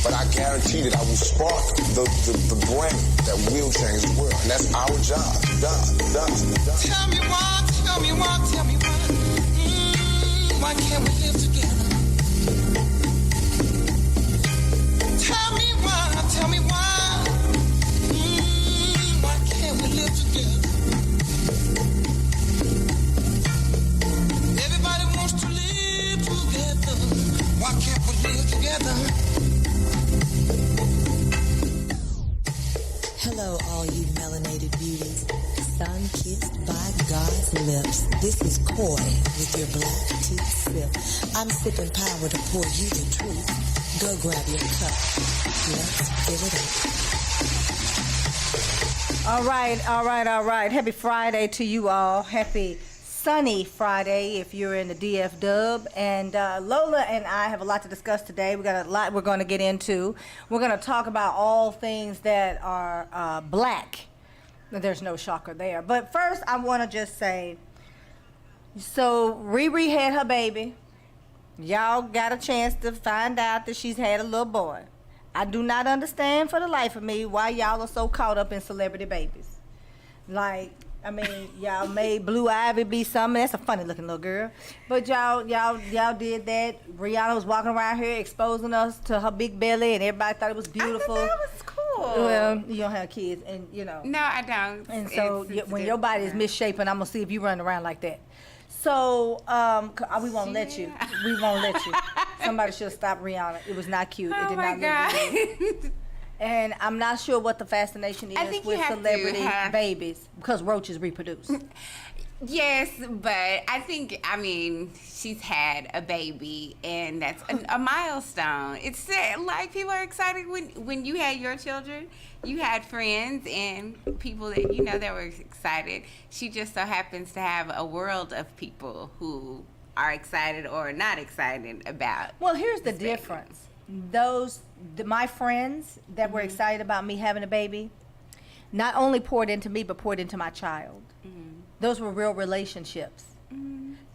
but I guarantee that I will spark the brain that will change the world. And that's our job. Done. Tell me why. Why can't we live together? Tell me why. Why can't we live together? Everybody wants to live together. Why can't we live together? Hello, all you melanated beauties. Sun-kissed by God's lips. This is Coy with your black tea sip. I'm sipping power to pour you the truth. Go grab your cup. Let's fill it up. All right. Happy Friday to you all. Happy sunny Friday if you're in the DF dub. And Lola and I have a lot to discuss today. We got a lot we're going to get into. We're going to talk about all things that are black. There's no shocker there. But first, I want to just say, so Riri had her baby. Y'all got a chance to find out that she's had a little boy. I do not understand for the life of me why y'all are so caught up in celebrity babies. Like, I mean, y'all made Blue Ivy be something. That's a funny looking little girl. But y'all did that. Rihanna was walking around here exposing us to her big belly, and everybody thought it was beautiful. I thought that was cool. Well, you don't have kids, and you know. No, I don't. And so when your body is misshapen, I'm gonna see if you run around like that. So we won't let you. We won't let you. Somebody should stop Rihanna. It was not cute. It did not look good. And I'm not sure what the fascination is with celebrity babies because roaches reproduce. Yes, but I mean, she's had a baby, and that's a milestone. It's like people are excited when you had your children. You had friends and people that you know that were excited. She just so happens to have a world of people who are excited or not excited about. Well, here's the difference. My friends that were excited about me having a baby, not only poured into me, but poured into my child. Those were real relationships.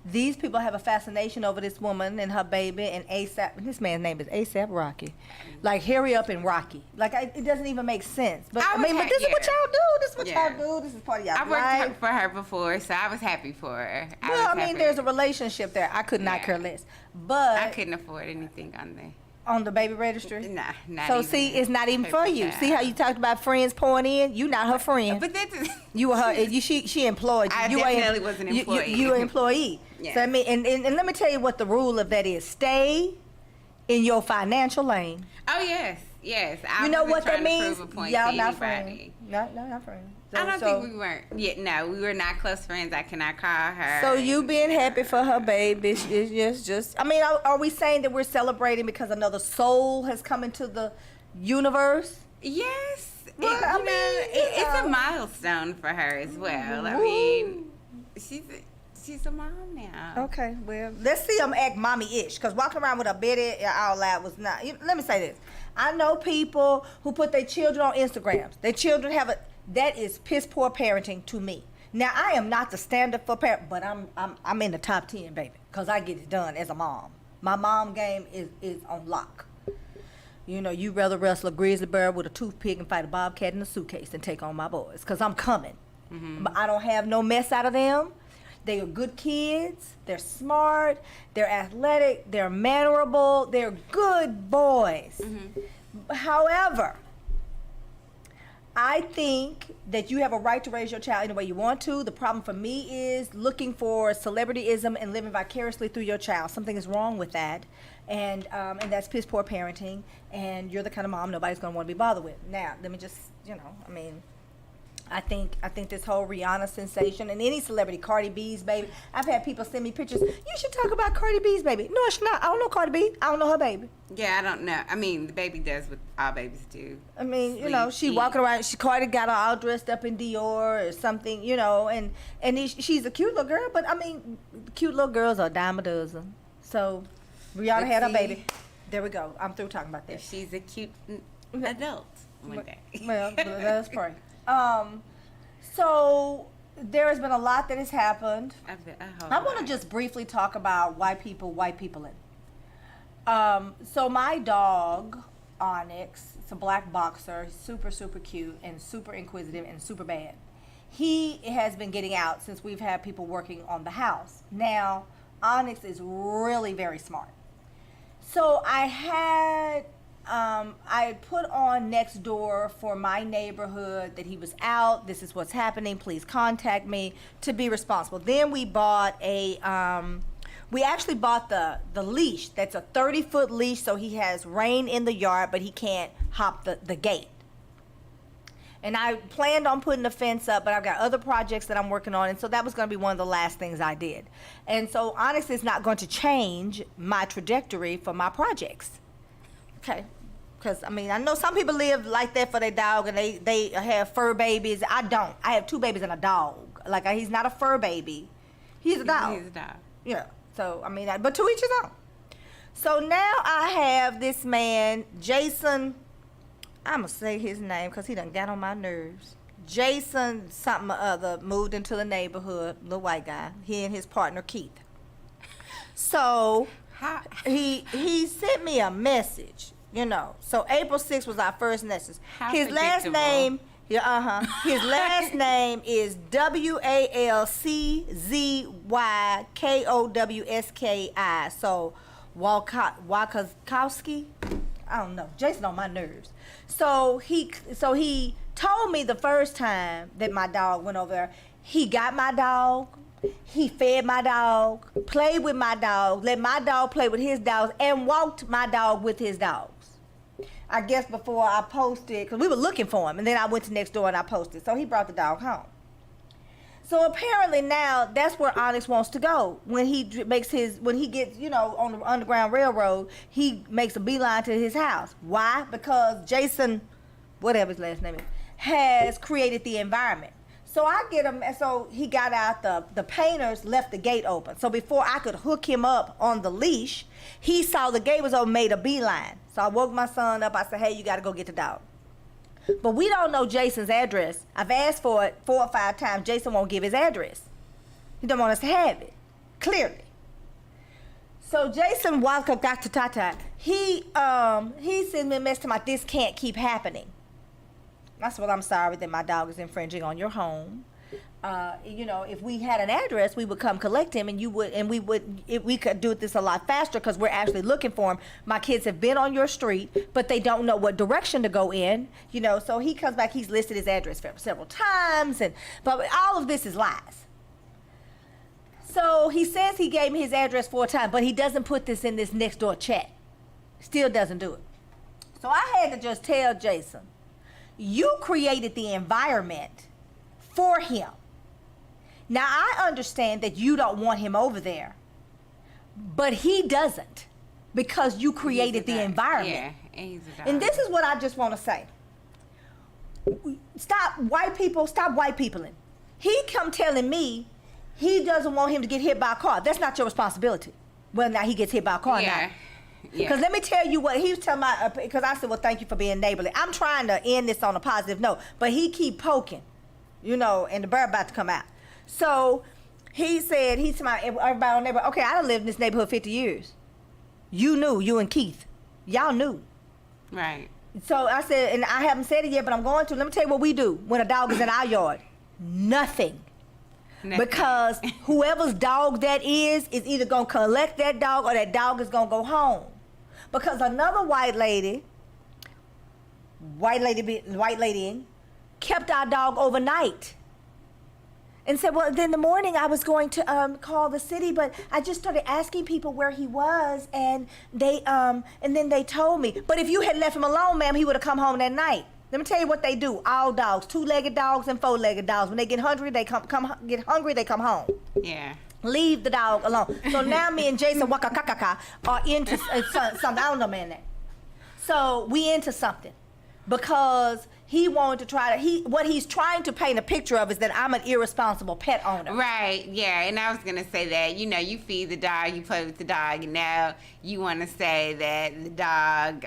These people have a fascination over this woman and her baby and ASAP. This man's name is ASAP Rocky. Like, hurry up and Rocky. Like, it doesn't even make sense. But but this is what y'all do. This is what y'all do. This is part of y'all life. I worked for her before, so I was happy for her. Well, I mean, there's a relationship there. I could not care less. But I couldn't afford anything on there. On the baby registry? Nah, not so even. See, it's not even for you. See how you talked about friends pouring in? You not her friend. But that's you were her. She employed you. I you definitely was an employee. You an employee. Yes. So I mean, and let me tell you what the rule of that is: stay in your financial lane. Oh yes. You know what that means? Y'all not friends. Not friends. So, I don't think we weren't. Yeah, no, we were not close friends. I cannot call her. So you being happy for her baby is just. I mean, are we saying that we're celebrating because another soul has come into the universe? Yes. Well, it's a milestone for her as well. I mean, she's a mom now. Okay, well, let's see them act mommy-ish, because walking around with a baby out loud was not. Let me say this. I know people who put their children on Instagrams. Their children that is piss poor parenting to me. Now, I am not the standard for parent, but I'm in the top 10, baby, because I get it done as a mom. My mom game is on lock. You know, you'd rather wrestle a grizzly bear with a toothpick and fight a bobcat in a suitcase than take on my boys, because I'm coming. But I don't have no mess out of them. They are good kids. They're smart. They're athletic. They're mannerable. They're good boys. However, I think that you have a right to raise your child any way you want to. The problem for me is looking for celebrityism and living vicariously through your child. Something is wrong with that, and that's piss poor parenting. And you're the kind of mom nobody's going to want to be bothered with. Now, let me just, I think this whole Rihanna sensation and any celebrity, Cardi B's baby. I've had people send me pictures. You should talk about Cardi B's baby. No, it's not. I don't know Cardi B. I don't know her baby. Yeah, I don't know. I mean, the baby does what all babies do. I mean, she walking around. Cardi got her all dressed up in Dior or something, and she's a cute little girl. But I mean, cute little girls are a dime a dozen. So Rihanna had her baby. There we go. I'm through talking about that. She's a cute adult one day. Well, let's pray. So there has been a lot that has happened. I want to just briefly talk about white people in. So my dog, Onyx. It's a black boxer, super, super cute and super inquisitive and super bad. He has been getting out since we've had people working on the house. Now, Onyx is really very smart. So I put on next door for my neighborhood that he was out. This is what's happening. Please contact me to be responsible. Then we bought we actually bought the leash. That's a 30-foot leash, so he has rein in the yard, but he can't hop the gate. And I planned on putting the fence up, but I've got other projects that I'm working on, and so that was going to be one of the last things I did. And so, honestly, it's not going to change my trajectory for my projects. Okay. Because, I mean, I know some people live like that for their dog, and they have fur babies. I don't. I have 2 babies and a dog. Like, he's not a fur baby. He's a dog. He's a dog. Yeah. So, I mean, but to each his own. So now I have this man, Jason, I'm going to say his name because he done got on my nerves. Jason something or other moved into the neighborhood, little white guy. He and his partner, Keith. So he sent me a message, you know. So April 6th was our first message. His last name, his last name is WALCZYKOWSKI. So Walkowski. I don't know. Jason on my nerves. So he told me the first time that my dog went over there, he got my dog, he fed my dog, played with my dog, let my dog play with his dogs, and walked my dog with his dogs. I guess before I posted, because we were looking for him, and then I went to next door and I posted. So he brought the dog home. So apparently now that's where Onyx wants to go. When he gets, you know, on the Underground Railroad, he makes a beeline to his house. Why? Because Jason, whatever his last name is, has created the environment. So I get him, so he got out, the painters left the gate open. So before I could hook him up on the leash, he saw the gate was open, made a beeline. So I woke my son up, I said, hey, you gotta go get the dog. But we don't know Jason's address. I've asked for it 4 or 5 times. Jason won't give his address. He don't want us to have it, clearly. So Jason walked up Dr. Tata. He sent me a message about this can't keep happening. I said, well, I'm sorry that my dog is infringing on your home. You know, if we had an address, we would come collect him, and we could do this a lot faster because we're actually looking for him. My kids have been on your street, but they don't know what direction to go in. You know, so he comes back. He's listed his address several times, but all of this is lies. So he says he gave me his address 4 times, but he doesn't put this in this next door chat. Still doesn't do it. So I had to just tell Jason, you created the environment for him. Now, I understand that you don't want him over there, but he doesn't because you created the environment. Yeah, he's a dog. And this is what I just want to say. Stop white peopling. He come telling me he doesn't want him to get hit by a car. That's not your responsibility. Whether or not he gets hit by a car or not. Because let me tell you what he was telling because I said, well, thank you for being neighborly. I'm trying to end this on a positive note, but he keep poking, you know, and the bird about to come out. So he said, he's my everybody on neighborhood. Okay, I done lived in this neighborhood 50 years. You knew, you and Keith. Y'all knew. Right. So I said, and I haven't said it yet, but I'm going to. Let me tell you what we do when a dog is in our yard. Nothing. Because whoever's dog that is either going to collect that dog or that dog is going to go home. Because another white lady kept our dog overnight. And said, well, then in the morning I was going to call the city, but I just started asking people where he was, and and then they told me. But if you had left him alone, ma'am, he would have come home that night. Let me tell you what they do. All dogs, 2-legged dogs and 4-legged dogs. When they get hungry, they come home. Yeah. Leave the dog alone. So now me and Jason are into something. I don't know, man. So we into something because he wanted to what he's trying to paint a picture of is that I'm an irresponsible pet owner. Right, yeah, and I was going to say that, you know, you feed the dog, you play with the dog, and now you want to say that the dog,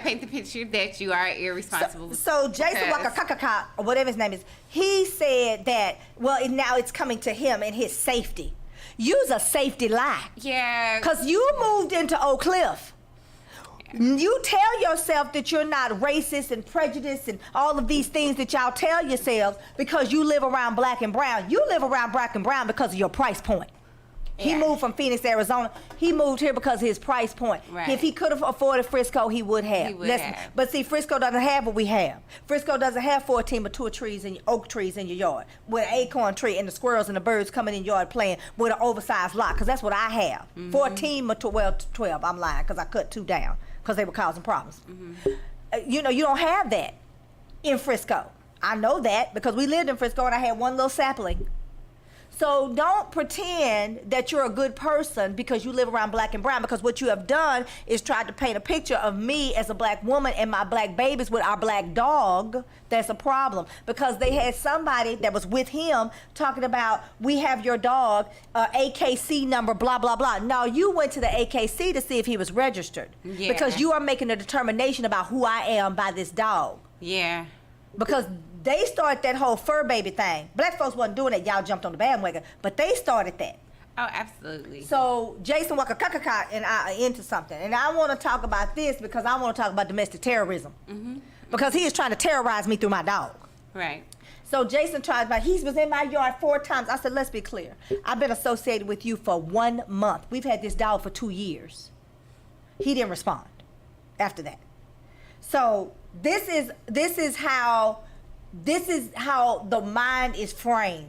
paint the picture that you are irresponsible. So Jason Wakakakaka, or whatever his name is, he said that, well, now it's coming to him and his safety. Use a safety lie. Yeah. Because you moved into Oak Cliff. You tell yourself that you're not racist and prejudiced and all of these things that y'all tell yourselves because you live around black and brown. You live around black and brown because of your price point. He moved from Phoenix, Arizona. He moved here because of his price point. Right. If he could have afforded Frisco, he would have. He would have. But see, Frisco doesn't have what we have. Frisco doesn't have 14 mature trees and oak trees in your yard with an acorn tree and the squirrels and the birds coming in your yard playing with an oversized lot, because that's what I have. 14 mature, well, 12, I'm lying, because I cut 2 down because they were causing problems. You know, you don't have that in Frisco. I know that because we lived in Frisco and I had one little sapling. So don't pretend that you're a good person because you live around black and brown, because what you have done is tried to paint a picture of me as a black woman and my black babies with our black dog. That's a problem, because they had somebody that was with him talking about, we have your dog, AKC number, blah, blah, blah. No, you went to the AKC to see if he was registered, because you are making a determination about who I am by this dog. Yeah. Because they started that whole fur baby thing. Black folks wasn't doing it. Y'all jumped on the bandwagon. But they started that. Oh, absolutely. So Jason Wakakakaka and I are into something. And I want to talk about this because I want to talk about domestic terrorism. Because he is trying to terrorize me through my dog. Right. So Jason tried, but he was in my yard 4 times. I said, let's be clear. I've been associated with you for 1 month. We've had this dog for 2 years. He didn't respond after that. So this is how the mind is framed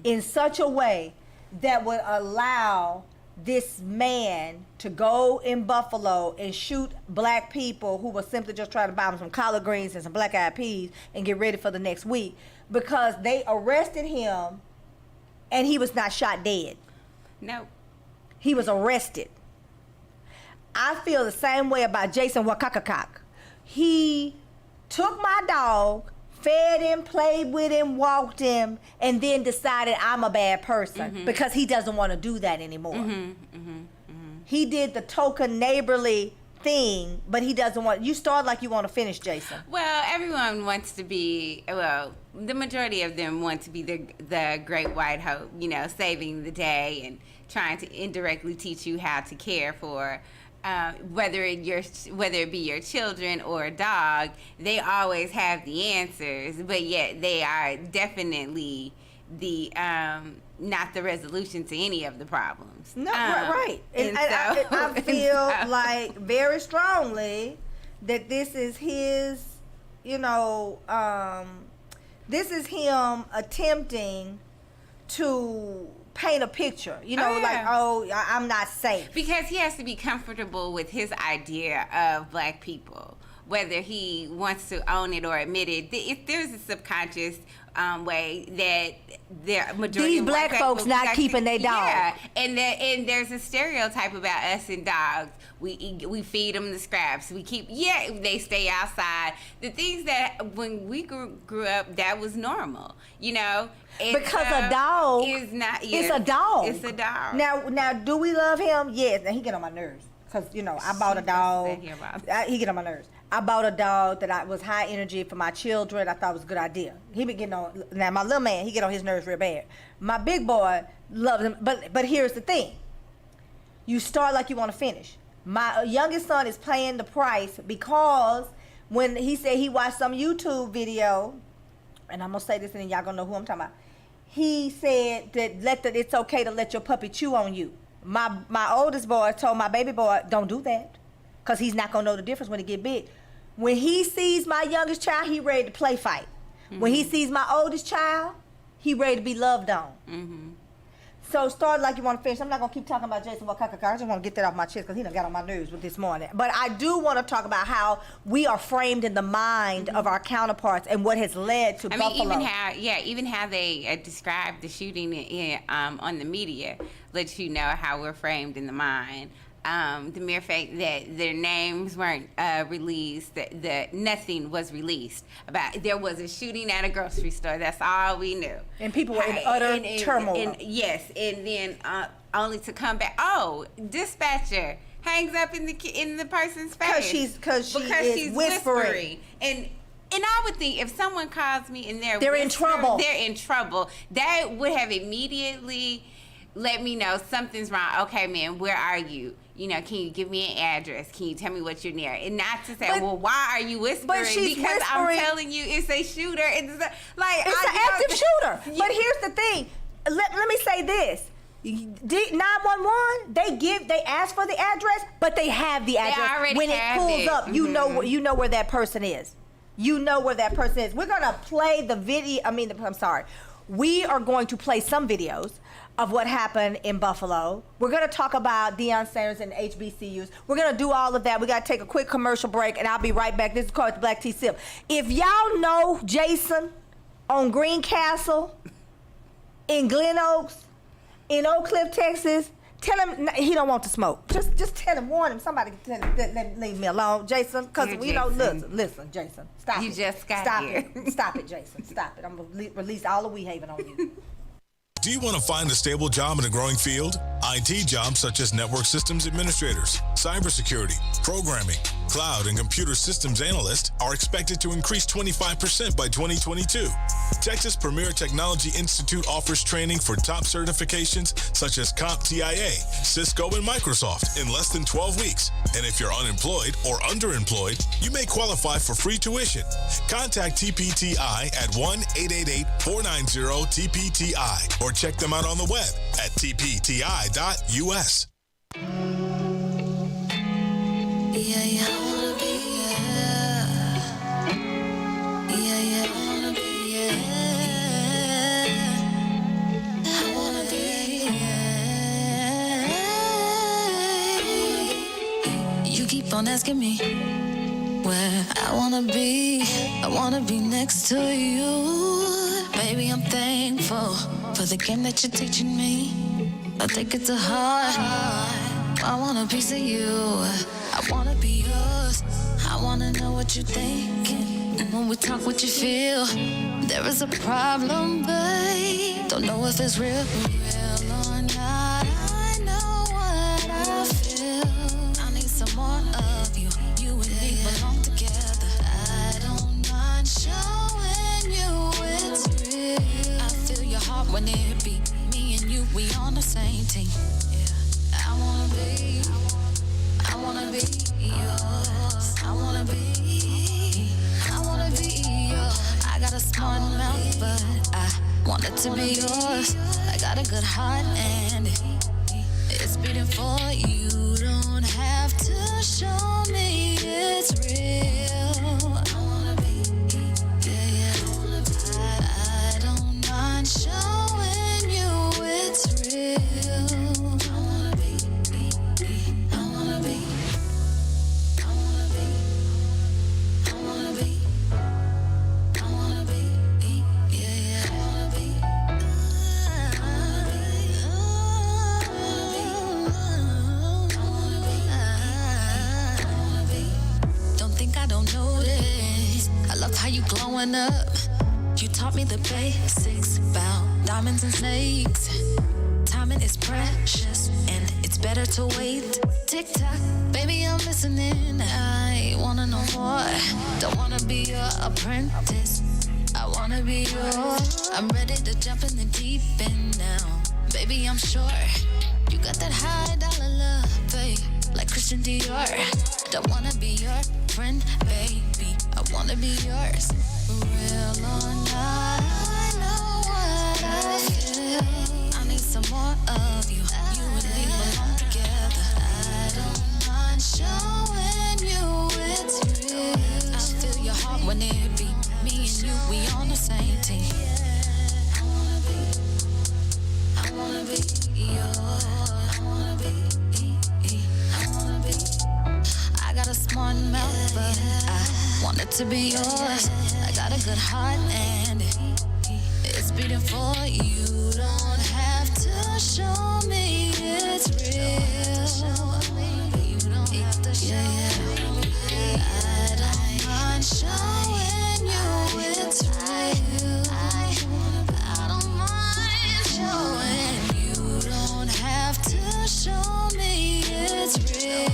in such a way that would allow this man to go in Buffalo and shoot black people who were simply just trying to buy them some collard greens and some black-eyed peas and get ready for the next week, because they arrested him and he was not shot dead. No. He was arrested. I feel the same way about Jason Wakakakak. He took my dog, fed him, played with him, walked him, and then decided I'm a bad person because he doesn't want to do that anymore. He did the token neighborly thing, but he doesn't want. You start like you want to finish, Jason. Well, everyone wants to be, well, the majority of them want to be the great white hope, you know, saving the day and trying to indirectly teach you how to care for whether it be your children or a dog. They always have the answers, but yet they are definitely the not the resolution to any of the problems. No, right. And I feel like very strongly that this is his, you know, this is him attempting to paint a picture, you know, like, I'm not safe. Because he has to be comfortable with his idea of black people, whether he wants to own it or admit it. If there's a subconscious way that the majority these of black folks not keeping their dog. Yeah, and there's a stereotype about us and dogs. We feed them the scraps. We keep, they stay outside. The things that when we grew up, that was normal, you know. And because a dog is not. It's a dog. It's a dog. Now, do we love him? Yes. Now he get on my nerves because you know I bought a dog. He get on my nerves. I bought a dog that was high energy for my children. I thought it was a good idea. He been getting on. Now my little man, he get on his nerves real bad. My big boy loves him, but here's the thing. You start like you want to finish. My youngest son is paying the price because when he said he watched some YouTube video, and I'm gonna say this and then y'all gonna know who I'm talking about. He said that it's okay to let your puppy chew on you. My oldest boy told my baby boy, don't do that, because he's not gonna know the difference when he get big. When he sees my youngest child, he ready to play fight. When he sees my oldest child, he ready to be loved on. So start like you want to finish. I'm not going to keep talking about Jason Wakakaka. I just want to get that off my chest because he done got on my nerves with this morning. But I do want to talk about how we are framed in the mind of our counterparts and what has led to Buffalo. Even how they describe the shooting on the media lets you know how we're framed in the mind. The mere fact that their names weren't released, that nothing was released about. There was a shooting at a grocery store. That's all we knew. And people were in utter turmoil. Yes, and then only to come back. Oh, dispatcher hangs up in the person's face because she's whispering. And I would think if someone calls me and they're in trouble. They're in trouble. That would have immediately let me know something's wrong. Okay, man, where are you? can you give me an address? Can you tell me what you're near? And not to say, But- well, why are you whispering? she's Because I'm whispering- telling you, it's a shooter. It's an active shooter. But here's the thing. Let me say this. 911, they ask for the address, but they have the address. already When it have pulls it. up, you know where that person is. You know where that person is. We're gonna play the video. I'm sorry. We are going to play some videos of what happened in Buffalo. We're gonna talk about Deion Sanders and HBCUs. We're gonna do all of that. We gotta take a quick commercial break, and I'll be right back. This is called the Black Tea Sip. If y'all know Jason on Greencastle, in Glen Oaks, in Oak Cliff, Texas, tell him he don't want to smoke. Just tell him, warn him. Somebody tell him, let leave me alone, Jason. Because we don't listen, Jason. Stop You it. just got Stop here. it. Stop it, Jason. Stop it. I'm gonna release all the Weehaven on you. Do you want to find a stable job in a growing field? IT jobs such as network systems administrators, cybersecurity, programming, cloud, and computer systems analysts are expected to increase 25% by 2022. Texas Premier Technology Institute offers training for top certifications such as CompTIA, Cisco, and Microsoft in less than 12 weeks. And if you're unemployed or underemployed, you may qualify for free tuition. Contact TPTI at 1-888-490-TPTI or check them out on the web at tpti.us. Yeah, I wanna be, yeah, I wanna be, I wanna be, You keep on asking me where I wanna be. I wanna be next to you. Baby, I'm thankful for the game that you're teaching me. I take it to heart. I want a piece of you. I wanna be yours. I wanna know what you're thinking. And when we talk, what you feel. There is a problem, babe. Don't know if it's real or not. I know what I feel. I need some more of you. You and me belong together. I don't mind showing you it's real. I feel your heart when it beat. Me and you, we on the same team. I wanna be yours. I wanna be yours. I got a smart mouth, but I want it to be yours. I got a good heart and it's beating for you. Don't have to show me it's real. I wanna be, yeah. I don't mind showing you it's real. Glowing up, you taught me the basics about diamonds and snakes. Timing is precious, and it's better to wait. Tick tock, baby, I'm listening. I wanna know more. Don't wanna be your apprentice. I wanna be yours. I'm ready to jump in the deep end now. Baby, I'm sure you got that high dollar love, babe, like Christian Dior. Don't wanna be your friend, baby. I wanna be yours. Real or not, I know what I feel. I need some more of you. You and me belong together. I don't mind showing you it's real. I feel your heart when it beat. Me and you, we on the same team. I wanna be yours. I got a smart mouth, but I want it to be yours. I got a good heart and it's beating for you. Don't have to show me it's real. You don't have to show me. I don't mind showing you it's real. I don't mind showing you. Don't have to show me it's real.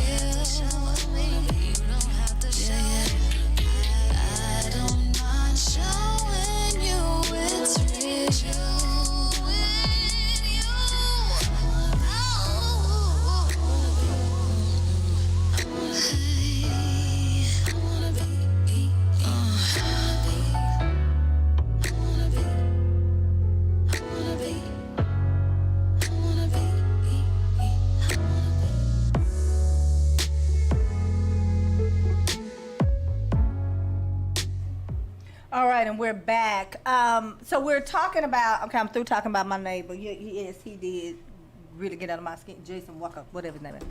All right, and we're back. So we're talking about, okay, I'm through talking about my neighbor. He did really get out of my skin. Jason Walker, whatever his name is.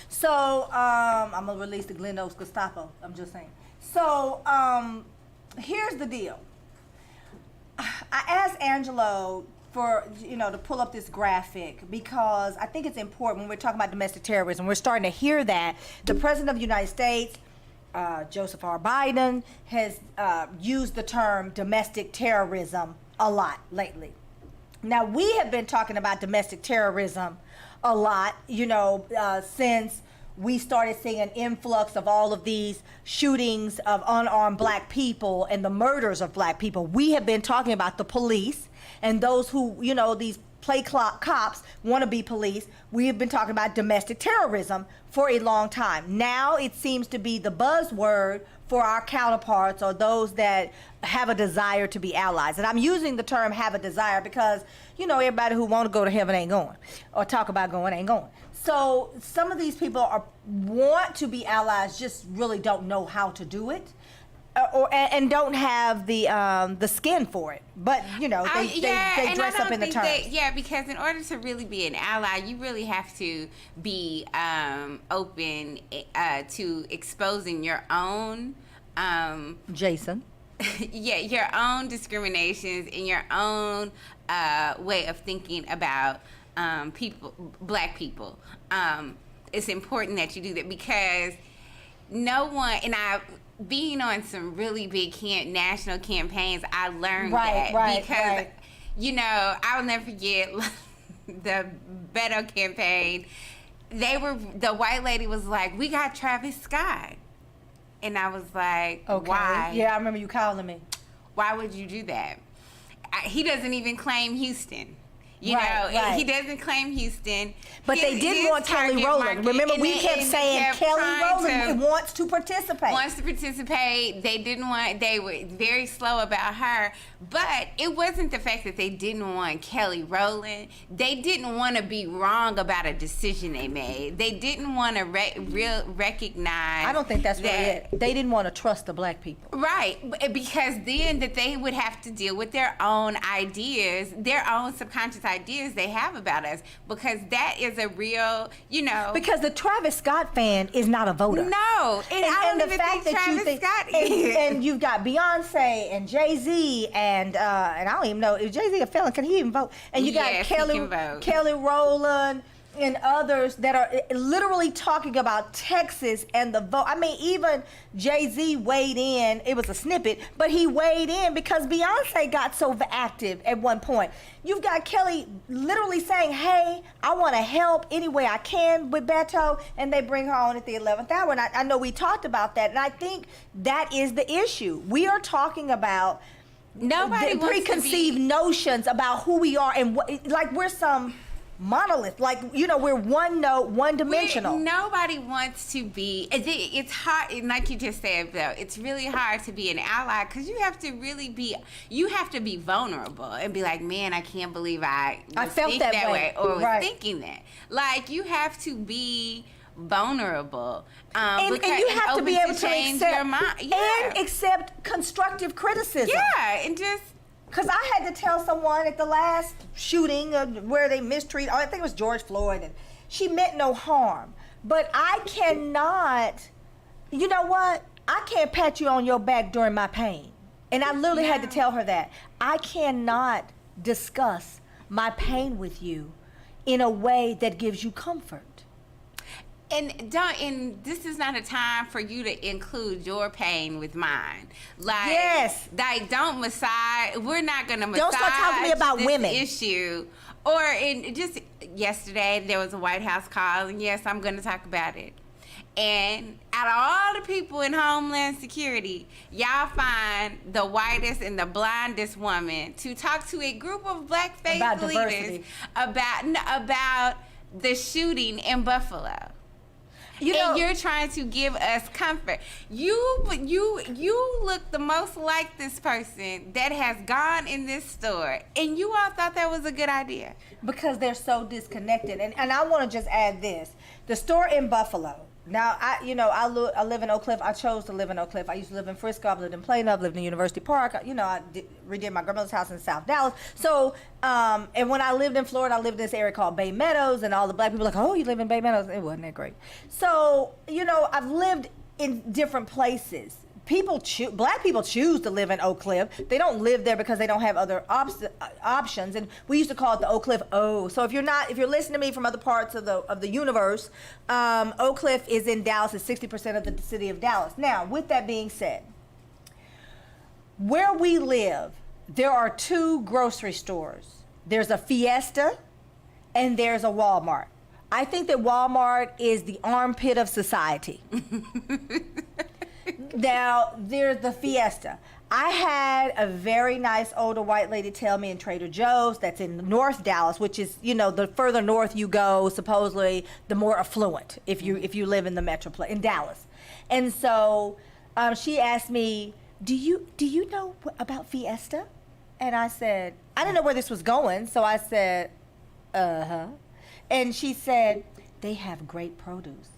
So I'm going to release the Glen Oaks Gestapo. I'm just saying. So here's the deal. I asked Angelo to pull up this graphic because I think it's important when we're talking about domestic terrorism. We're starting to hear that. The President of the United States, Joseph R. Biden, has used the term domestic terrorism a lot lately. Now, we have been talking about domestic terrorism a lot, since we started seeing an influx of all of these shootings of unarmed black people and the murders of black people. We have been talking about the police and those who, these play cops want to be police. We have been talking about domestic terrorism for a long time. Now it seems to be the buzzword for our counterparts or those that have a desire to be allies. And I'm using the term have a desire because, everybody who want to go to heaven ain't going, or talk about going ain't going. So some of these people want to be allies, just really don't know how to do it. And don't have the skin for it, but they dress up in the terms. Because in order to really be an ally, you really have to be open to exposing your own Jason. Your own discriminations and your own way of thinking about black people. It's important that you do that because no one, being on some really big national campaigns, I learned because I'll never forget the Beto campaign. The white lady was like, "We got Travis Scott," and I was like, okay. "Why?" Yeah, I remember you calling me. Why would you do that? He doesn't even claim Houston. He doesn't claim Houston. But they didn't want Kelly Rowland. Remember, we kept saying Kelly Rowland wants to participate. They were very slow about her. But it wasn't the fact that they didn't want Kelly Rowland. They didn't want to be wrong about a decision they made. They didn't want to recognize. I don't think that's really it. They didn't want to trust the black people. Right. Because then that they would have to deal with their own ideas, their own subconscious ideas they have about us, because that is a real, Because the Travis Scott fan is not a voter. No, and the fact that Travis Scott is. And you've got Beyonce and Jay-Z and I don't even know, is Jay-Z a felon? Can he even vote? And you got Kelly Rowland and others that are literally talking about Texas and the vote. I mean, even Jay-Z weighed in. It was a snippet, but he weighed in because Beyonce got so active at one point. You've got Kelly literally saying, hey, I want to help any way I can with Beto, and they bring her on at the 11th hour. And I know we talked about that, and I think that is the issue. We are talking about preconceived notions about who we are and like we're some monolith, we're one note, one dimensional. Nobody wants to be. It's hard, and like you just said, though, it's really hard to be an ally because you have to be vulnerable and be like, man, I can't believe I felt that way or was thinking that. Like, you have to be vulnerable, and you have to be able to accept your mind. And accept constructive criticism. Yeah, and just. Because I had to tell someone at the last shooting where they mistreated, I think it was George Floyd, and she meant no harm. But I cannot, you know what? I can't pat you on your back during my pain. And I literally had to tell her that. I cannot discuss my pain with you in a way that gives you comfort. And this is not a time for you to include your pain with mine. Like, yes. Like, don't massage. We're not going to massage. Don't start talking to me about this women. Issue. Or just yesterday there was a White House call, and yes, I'm going to talk about it. And out of all the people in Homeland Security, y'all find the whitest and the blindest woman to talk to a group of black faith leaders about the shooting in Buffalo. And you're trying to give us comfort. You look the most like this person that has gone in this store, and you all thought that was a good idea. Because they're so disconnected. And I want to just add this. The store in Buffalo, Now, I live in Oak Cliff. I chose to live in Oak Cliff. I used to live in Frisco. I've lived in Plano. I've lived in University Park. I redid my grandmother's house in South Dallas. So, and when I lived in Florida, I lived in this area called Bay Meadows, and all the black people were like, oh, you live in Bay Meadows? It wasn't that great. So, I've lived in different places. Black people choose to live in Oak Cliff. They don't live there because they don't have other options. And we used to call it the Oak Cliff O. So if you're listening to me from other parts of the universe, Oak Cliff is in Dallas. It's 60% of the city of Dallas. Now, with that being said, where we live, there are 2 grocery stores. There's a Fiesta and there's a Walmart. I think that Walmart is the armpit of society. Now, there's the Fiesta. I had a very nice older white lady tell me in Trader Joe's, that's in North Dallas, which is, the further north you go, supposedly, the more affluent if you live in the metroplex in Dallas. And so she asked me, do you know about Fiesta? And I said, I didn't know where this was going, so I said, uh-huh. And she said, they have great produce.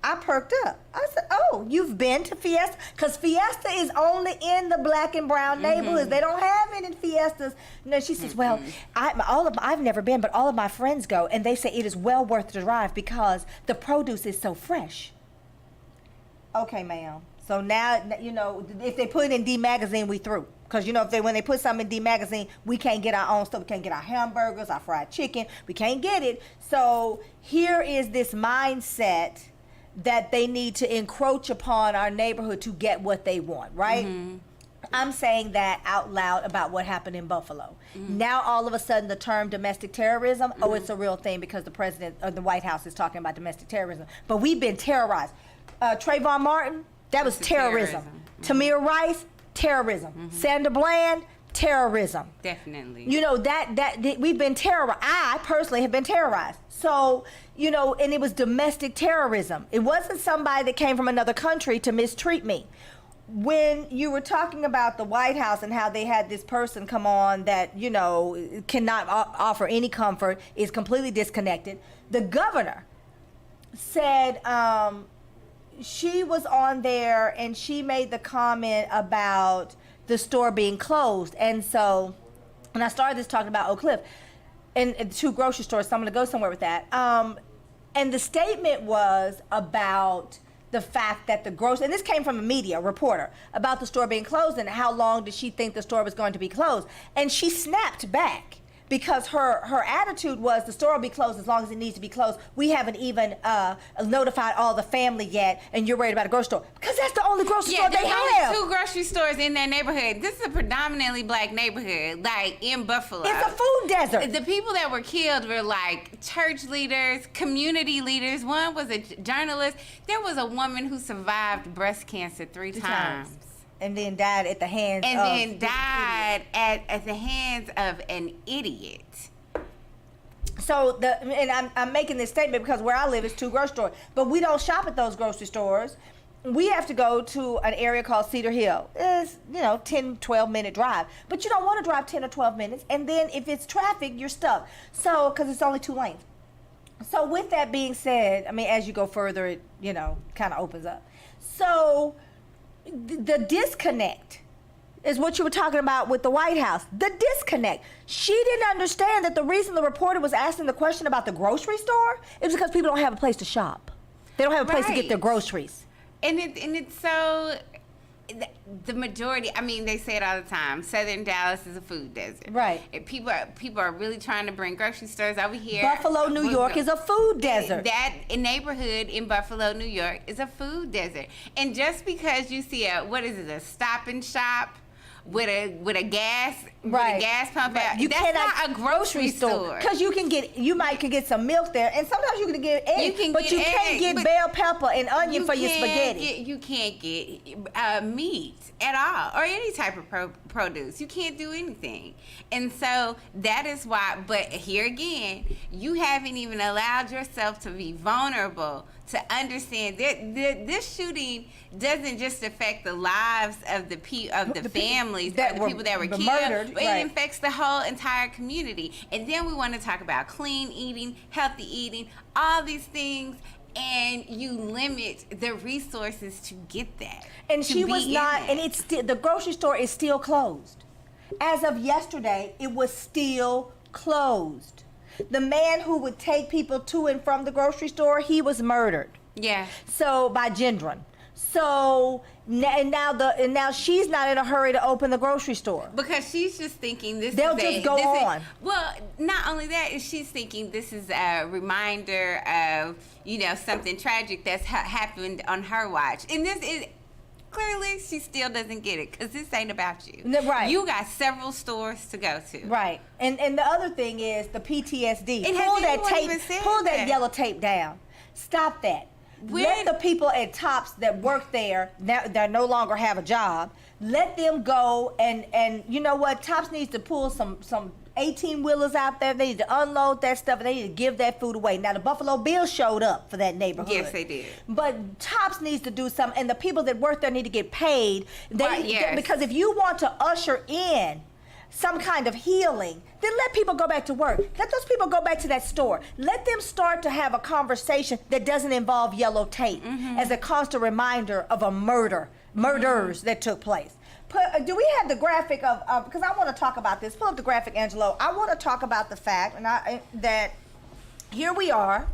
I perked up. I said, oh, you've been to Fiesta? Because Fiesta is only in the black and brown neighborhoods. They don't have any Fiestas. She says, well, I've never been, but all of my friends go, and they say it is well worth the drive because the produce is so fresh. Okay, ma'am. So now, if they put it in D Magazine, we through. Because, when they put something in D Magazine, we can't get our own stuff. We can't get our hamburgers, our fried chicken. We can't get it. So here is this mindset that they need to encroach upon our neighborhood to get what they want, right? Mm-hmm. I'm saying that out loud about what happened in Buffalo. Mm-hmm. Now, all of a sudden, the term domestic terrorism, it's a real thing because the president of the White House is talking about domestic terrorism. But we've been terrorized. Trayvon Martin, that was terrorism. Mm-hmm. Tamir Rice, terrorism. Mm-hmm. Sandra Bland, terrorism. Definitely. That we've been terrorized. I personally have been terrorized. So, and it was domestic terrorism. It wasn't somebody that came from another country to mistreat me. When you were talking about the White House and how they had this person come on that, cannot offer any comfort, is completely disconnected. The governor said she was on there and she made the comment about the store being closed. And so, and I started this talking about Oak Cliff and 2 grocery stores, so I'm going to go somewhere with that. And the statement was about the fact that and this came from a media reporter, about the store being closed and how long did she think the store was going to be closed. And she snapped back because her attitude was the store will be closed as long as it needs to be closed. We haven't even notified all the family yet, and you're worried about a grocery store. Because that's the only grocery store they have. There's only 2 grocery stores in that neighborhood. This is a predominantly black neighborhood, like in Buffalo. It's a food desert. The people that were killed were like church leaders, community leaders. One was a journalist. There was a woman who survived breast cancer 3 times. And then died at the hands at the hands of an idiot. So I'm making this statement because where I live is 2 grocery stores, but we don't shop at those grocery stores. We have to go to an area called Cedar Hill. It's 10, 12-minute drive, but you don't want to drive 10 or 12 minutes. And then if it's traffic, you're stuck. So because it's only 2 lanes. So with that being said, as you go further, it kind of opens up. So the disconnect is what you were talking about with the White House. The disconnect. She didn't understand that the reason the reporter was asking the question about the grocery store is because people don't have a place to shop. They don't have a place to get their groceries. And it's so, the majority, they say it all the time, Southern Dallas is a food desert. Right. And people are really trying to bring grocery stores over here. Buffalo, New York is a food desert. That neighborhood in Buffalo, New York is a food desert. And just because you see a Stop and Shop with a gas pump out, that's not a grocery store. Because you might get some milk there, and sometimes you can get eggs, but you can't get bell pepper and onion for your spaghetti. You can't get meat at all, or any type of produce. You can't do anything. And so that is why, but here again, you haven't even allowed yourself to be vulnerable to understand that this shooting doesn't just affect the lives of the families, the people that were killed, murdered, but it affects the whole entire community. And then we want to talk about clean eating, healthy eating, all these things. and you limit the resources to get that. And to she be was in not, that. and it's still, the grocery store is still closed. As of yesterday, it was still closed. The man who would take people to and from the grocery store, he was murdered. Yeah. So by Gendron. So now she's not in a hurry to open the grocery store. Because she's just thinking They'll just go on. Well, not only that, is she's thinking this is a reminder of, something tragic that's happened on her watch. And this is, clearly she still doesn't get it because this ain't about you. Right. You got several stores to go to. Right. And the other thing is the PTSD. And Pull has that anyone tape, even said pull that that? yellow tape down. Stop that. Let the people at Tops that work there that no longer have a job, let them go and you know what? Tops needs to pull some 18-wheelers out there. They need to unload that stuff and they need to give that food away. Now the Buffalo Bills showed up for that neighborhood. Yes, they did. But Tops needs to do something, and the people that work there need to get paid. Yes. Because if you want to usher in some kind of healing, then let people go back to work. Let those people go back to that store. Let them start to have a conversation that doesn't involve yellow tape as a constant reminder of murders that took place. Do we have the graphic of because I want to talk about this. Pull up the graphic, Angelo. I want to talk about the fact that here we are.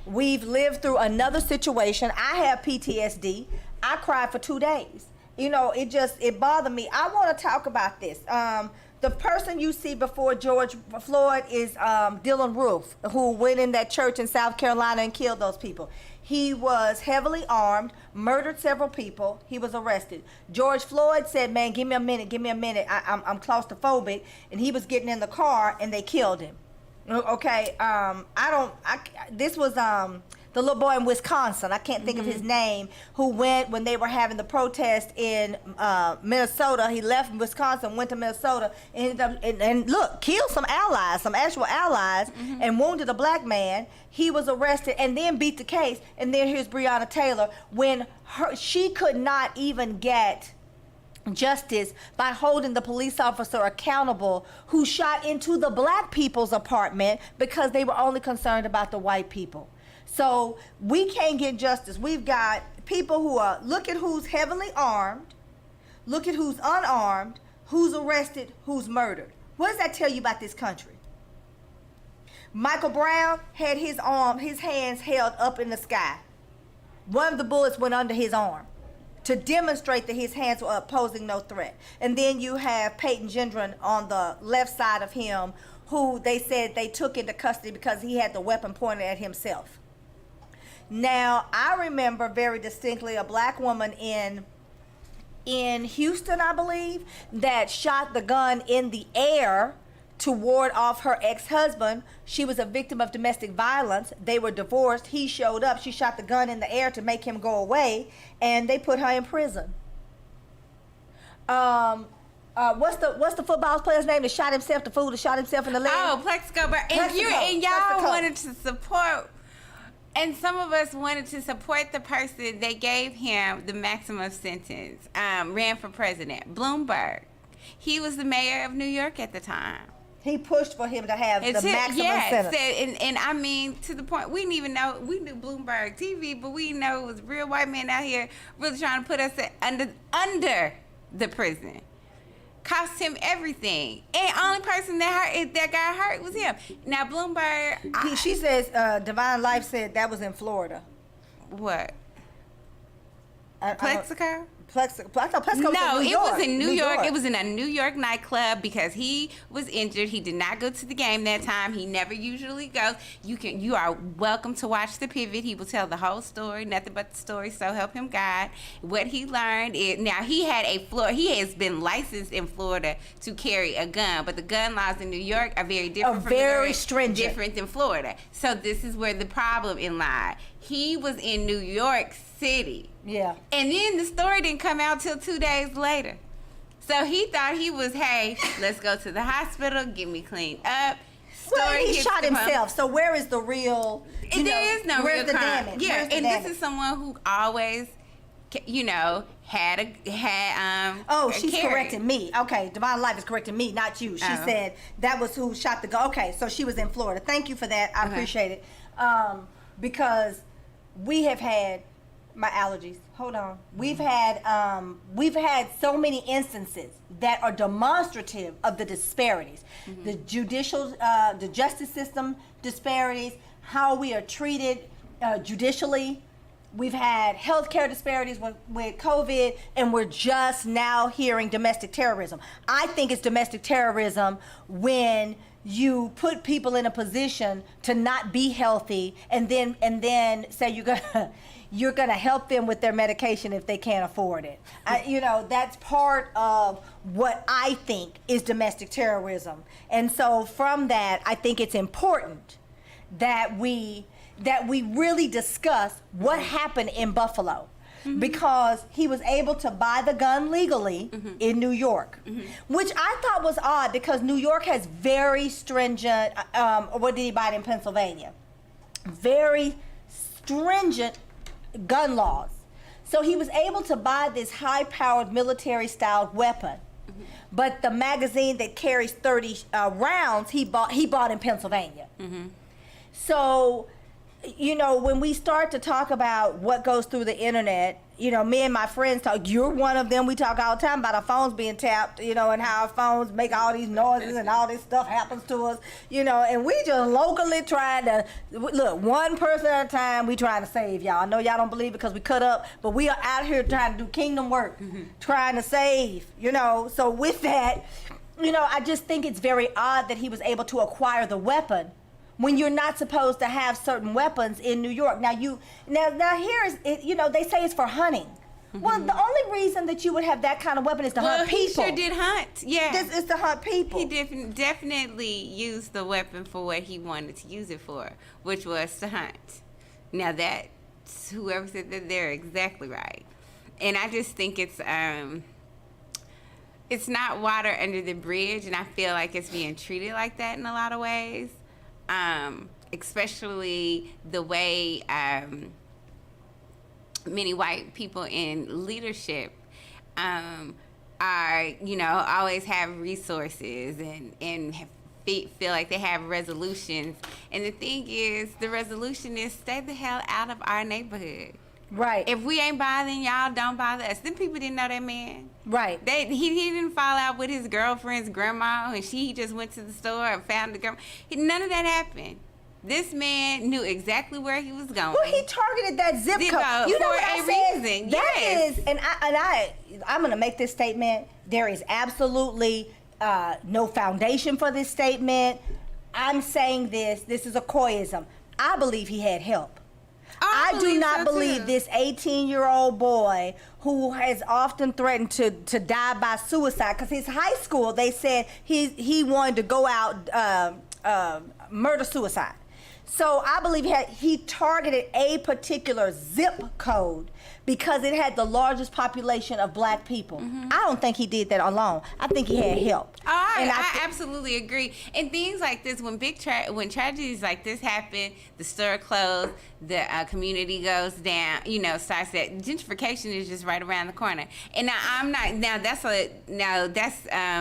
We've lived through another situation. I have PTSD. I cried for 2 days. It bothered me. I want to talk about this. The person you see before George Floyd is Dylan Roof, who went in that church in South Carolina and killed those people. He was heavily armed, murdered several people. He was arrested. George Floyd said, "Man, give me a minute. I'm claustrophobic," and he was getting in the car and they killed him. Okay, this was the little boy in Wisconsin, I can't think of his name, who went when they were having the protest in Minnesota. He left Wisconsin, went to Minnesota, and look, killed some actual allies, and wounded a black man. He was arrested and then beat the case. And then here's Breonna Taylor, when she could not even get justice by holding the police officer accountable who shot into the black people's apartment because they were only concerned about the white people. So we can't get justice. We've got people who are, look at who's heavily armed, look at who's unarmed, who's arrested, who's murdered. What does that tell you about this country? Michael Brown had his hands held up in the sky. One of the bullets went under his arm to demonstrate that his hands were up, posing no threat. And then you have Peyton Gendron on the left side of him, who they said they took into custody because he had the weapon pointed at himself. Now, I remember very distinctly a black woman in Houston, I believe, that shot the gun in the air to ward off her ex-husband. She was a victim of domestic violence. They were divorced. He showed up. She shot the gun in the air to make him go away, and they put her in prison. What's the football player's name that shot himself? The fool that shot himself in the leg. Oh, Plexico. And y'all wanted to support, and some of us wanted to support the person that gave him the maximum sentence. Ran for president, Bloomberg. He was the mayor of New York at the time. He pushed for him to have the maximum sentence. And I mean, to the point, we didn't even know, we knew Bloomberg TV, but we didn't know it was real white men out here really trying to put us under the prison. Cost him everything. And only person that got hurt was him. Now, Bloomberg... She says, Divine Life said that was in Florida. What? Plexico? Plexico No, was in New it York. was in New York. It was in a New York nightclub because he was injured. He did not go to the game that time. He never usually goes. You are welcome to watch the pivot. He will tell the whole story, nothing but the story. So help him God. What he learned is now he has been licensed in Florida to carry a gun, but the gun laws in New York are very different. Very stringent. Different than Florida. So this is where the problem lied. He was in New York City. Yeah. And then the story didn't come out till 2 days later. So he thought he was, hey, let's go to the hospital, get me cleaned up. Well, he shot himself. So where is the real? There is no real where's the crime. damage? Yeah, Where's the and damage? this is someone who always, had. Oh, she's carried. correcting me. Okay, Divine Life is correcting me, not you. She said that was who shot the gun. Okay, so she was in Florida. Thank you for that. I appreciate it. Because we have had my allergies. Hold on. We've had so many instances that are demonstrative of the disparities, the the justice system disparities, how we are treated judicially. We've had healthcare disparities with COVID, and we're just now hearing domestic terrorism. I think it's domestic terrorism when you put people in a position to not be healthy, and then say you're gonna help them with their medication if they can't afford it. That's part of what I think is domestic terrorism. And so from that, I think it's important that we really discuss what happened in Buffalo, because he was able to buy the gun legally in New York, which I thought was odd because New York has very stringent, what did he buy it in Pennsylvania? Very stringent gun laws. So he was able to buy this high-powered military-styled weapon, but the magazine that carries 30 rounds, he bought in Pennsylvania. So, when we start to talk about what goes through the internet, me and my friends talk, you're one of them, we talk all the time about our phones being tapped, and how our phones make all these noises and all this stuff happens to us, and we just locally trying to, look, one person at a time, we trying to save y'all. I know y'all don't believe it because we cut up, but we are out here trying to do kingdom work, trying to save, So with that, I just think it's very odd that he was able to acquire the weapon when you're not supposed to have certain weapons in New York. Now here's it, they say it's for hunting. Well, the only reason that you would have that kind of weapon is to hunt people. He sure did hunt. Yeah, it's to hunt people. He definitely used the weapon for what he wanted to use it for, which was to hunt. Now that's whoever said that, they're exactly right. And I just think it's not water under the bridge, and I feel like it's being treated like that in a lot of ways. Especially the way many white people in leadership are, always have resources and feel like they have resolutions. And the thing is, the resolution is stay the hell out of our neighborhood. Right. If we ain't bothering y'all, don't bother us. Them people didn't know that man. Right. He didn't fall out with his girlfriend's grandma, and he just went to the store and found the grandma. None of that happened. This man knew exactly where he was going. Well, he targeted that zip code. You know for what I a said? reason. That Yes. is, I'm going to make this statement. There is absolutely no foundation for this statement. I'm saying this is a coyism. I believe he had help. I do not believe this 18-year-old boy who has often threatened to die by suicide, because his high school, they said he wanted to go out murder-suicide. So I believe he targeted a particular zip code because it had the largest population of black people. I don't think he did that alone. I think he had help. I absolutely agree. And things like this, when when tragedies like this happen, the store closed, the community goes down, starts that gentrification is just right around the corner. And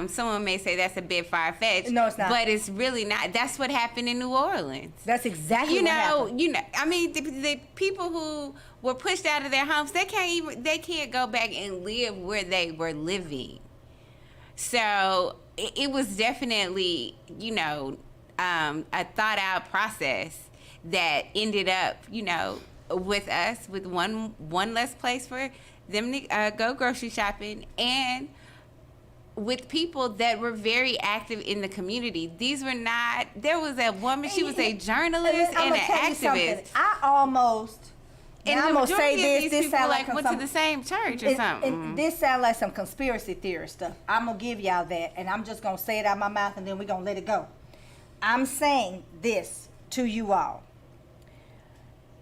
someone may say that's a bit far-fetched. No, it's not. But it's really not. That's what happened in New Orleans. That's exactly what happened. The people who were pushed out of their homes, they can't go back and live where they were living. So it was definitely, a thought out process that ended up, with us, with one less place for them to go grocery shopping, and with people that were very active in the community. There was a woman, she was a journalist and an activist. I'm gonna say this sounds like went to the same church or something. This sounds like some conspiracy theory stuff. I'm gonna give y'all that, and I'm just gonna say it out my mouth, and then we're gonna let it go. I'm saying this to you all.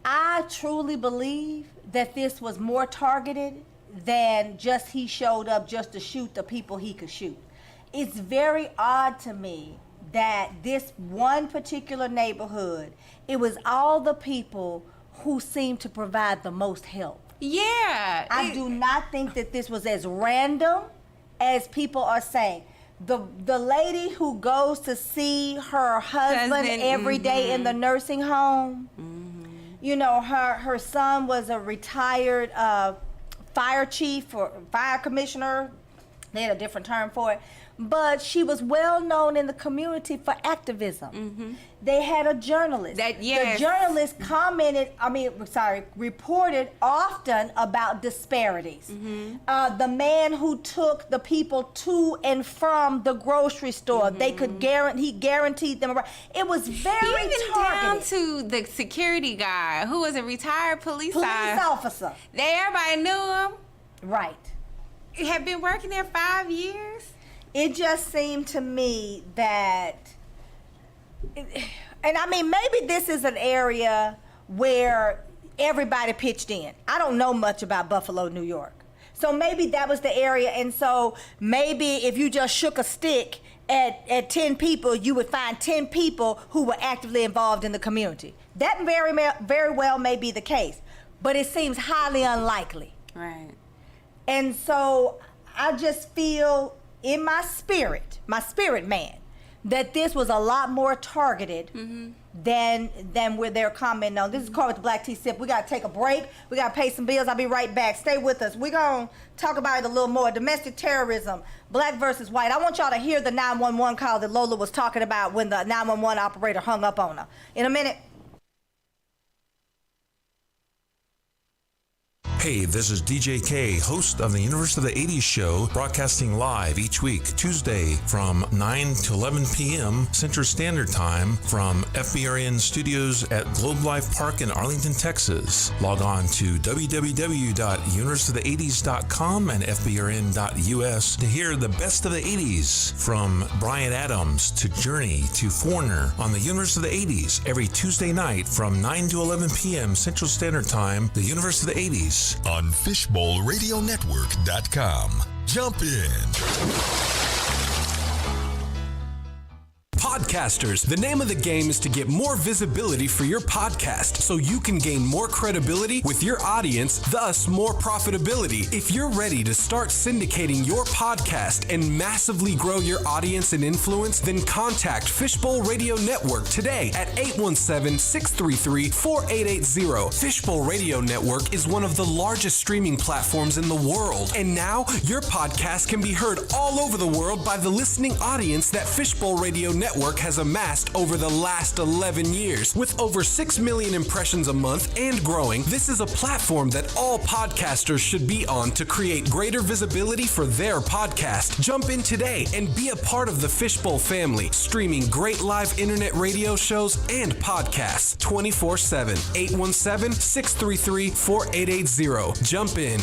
I truly believe that this was more targeted than just he showed up just to shoot the people he could shoot. It's very odd to me that this one particular neighborhood, it was all the people who seemed to provide the most help. Yeah. I do not think that this was as random as people are saying. The lady who goes to see her husband every day in the nursing home, you know, her son was a retired fire chief or fire commissioner. They had a different term for it. But she was well known in the community for activism. They had a journalist. The journalist reported often about disparities. The man who took the people to and from the grocery store, he guaranteed them. It was very even targeted. down to the security guy who was a retired police officer. Everybody knew him. Right. He had been working there 5 years. It just seemed to me that, and I mean, maybe this is an area where everybody pitched in. I don't know much about Buffalo, New York. So maybe that was the area, and so maybe if you just shook a stick at 10 people, you would find 10 people who were actively involved in the community. That very well may be the case, but it seems highly unlikely. Right. And so I just feel in my spirit man, that this was a lot more targeted than where they're commenting on. This is Corey with the Black Tea Sip. We got to take a break. We got to pay some bills. I'll be right back. Stay with us. We're going to talk about it a little more. Domestic terrorism, black versus white. I want y'all to hear the 911 call that Lola was talking about when the 911 operator hung up on her. In a minute. Hey, this is DJ K, host of the University of the 80s show, broadcasting live each week, Tuesday from 9 to 11 p.m. Central Standard Time from FBRN Studios at Globe Life Park in Arlington, Texas. Log on to www.universityofthe80s.com and fbrn.us to hear the best of the 80s, from Bryan Adams to Journey to Foreigner, on the University of the 80s every Tuesday night from 9 to 11 p.m. Central Standard Time, the University of the 80s. On FishbowlRadioNetwork.com. Jump in. Podcasters, the name of the game is to get more visibility for your podcast so you can gain more credibility with your audience, thus more profitability. If you're ready to start syndicating your podcast and massively grow your audience and influence, then contact Fishbowl Radio Network today at 817-633-4880. Fishbowl Radio Network is one of the largest streaming platforms in the world, and now your podcast can be heard all over the world by the listening audience that Fishbowl Radio Network has amassed over the last 11 years. With over 6 million impressions a month and growing, this is a platform that all podcasters should be on to create greater visibility for their podcast. Jump in today and be a part of the Fishbowl family, streaming great live internet radio shows and podcasts 24/7. 817-633-4880. Jump in.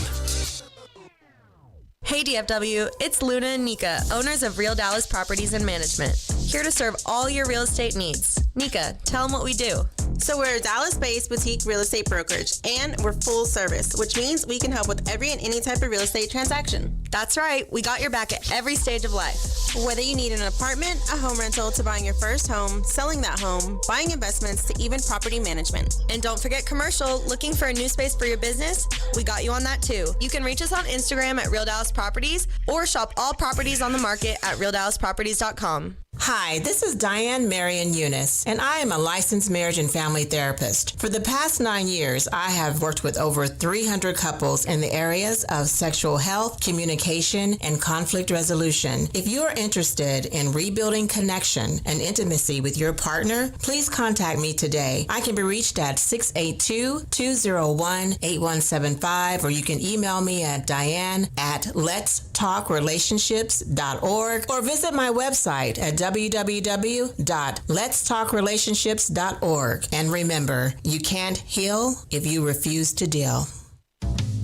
Hey DFW, it's Luna and Nika, owners of Real Dallas Properties and Management, here to serve all your real estate needs. Nika, tell them what we do. So we're a Dallas-based boutique real estate brokerage, and we're full service, which means we can help with every and any type of real estate transaction. That's right, we got your back at every stage of life. Whether you need an apartment, a home rental, to buying your first home, selling that home, buying investments, to even property management. And don't forget commercial. Looking for a new space for your business? We got you on that too. You can reach us on Instagram at Real Dallas Properties or shop all properties on the market at RealDallasProperties.com. Hi, this is Diane Marion Eunice, and I am a licensed marriage and family therapist. For the past 9 years, I have worked with over 300 couples in the areas of sexual health, communication, and conflict resolution. If you are interested in rebuilding connection and intimacy with your partner, please contact me today. I can be reached at 682-201-8175, or you can email me at diane@letstalkrelationships.org, or visit my website at www.letstalkrelationships.org. And remember, you can't heal if you refuse to deal.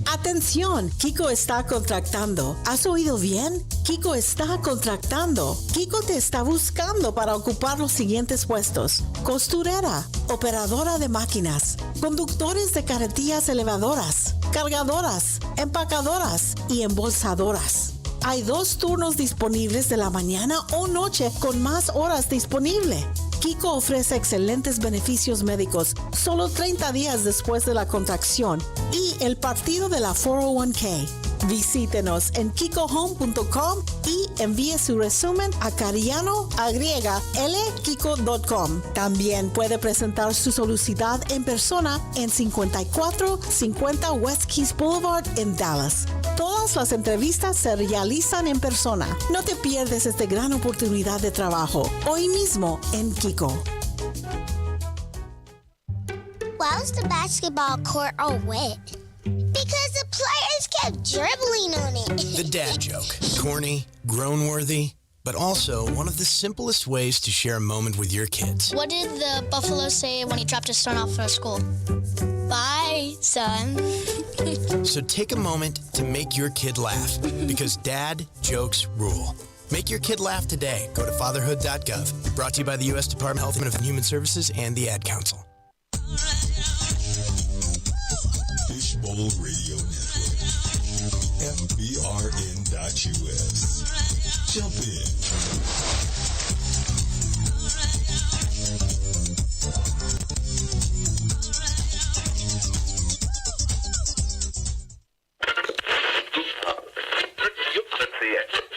Atención, Kiko está contratando. ¿Has oído bien? Kiko está contratando. Kiko te está buscando para ocupar los siguientes puestos: costurera, operadora de máquinas, conductores de carretillas elevadoras, cargadoras, empacadoras y embolsadoras. Hay 2 turnos disponibles de la mañana o noche con más horas disponible. Kiko ofrece excelentes beneficios médicos solo 30 días después de la contracción y el partido de la 401k. Visítenos en kikohome.com y envíe su resumen a cariano@lkiko.com. También puede presentar su solicitud en persona en 5450 West Keys Boulevard en Dallas. Todas las entrevistas se realizan en persona. No te pierdes esta gran oportunidad de trabajo hoy mismo en Kiko. Why was the basketball court all wet? Because the players kept dribbling on it. The dad joke. Corny, grown-worthy, but also one of the simplest ways to share a moment with your kids. What did the buffalo say when he dropped his son off for school? Bye, son. So take a moment to make your kid laugh, because dad jokes rule. Make your kid laugh today. Go to fatherhood.gov. Brought to you by the U.S. Department of Health and Human Services and the Ad Council. Fishbowl Radio Network. FBRN.US. Jump in.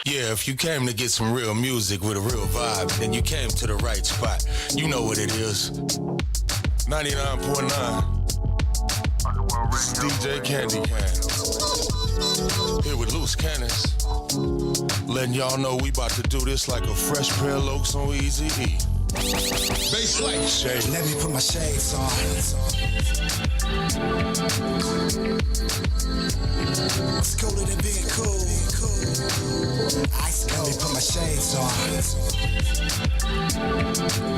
Yeah, if you came to get some real music with a real vibe, then you came to the right spot. You know what it is. 99.9. This is DJ Candy Can. Here with Loose Cannons. Letting y'all know we about to do this like a fresh pair of Lokes on Easy-E. Baseline shade. Let me put my shades on. It's cooler than being cool. Ice cold. Let me put my shades on.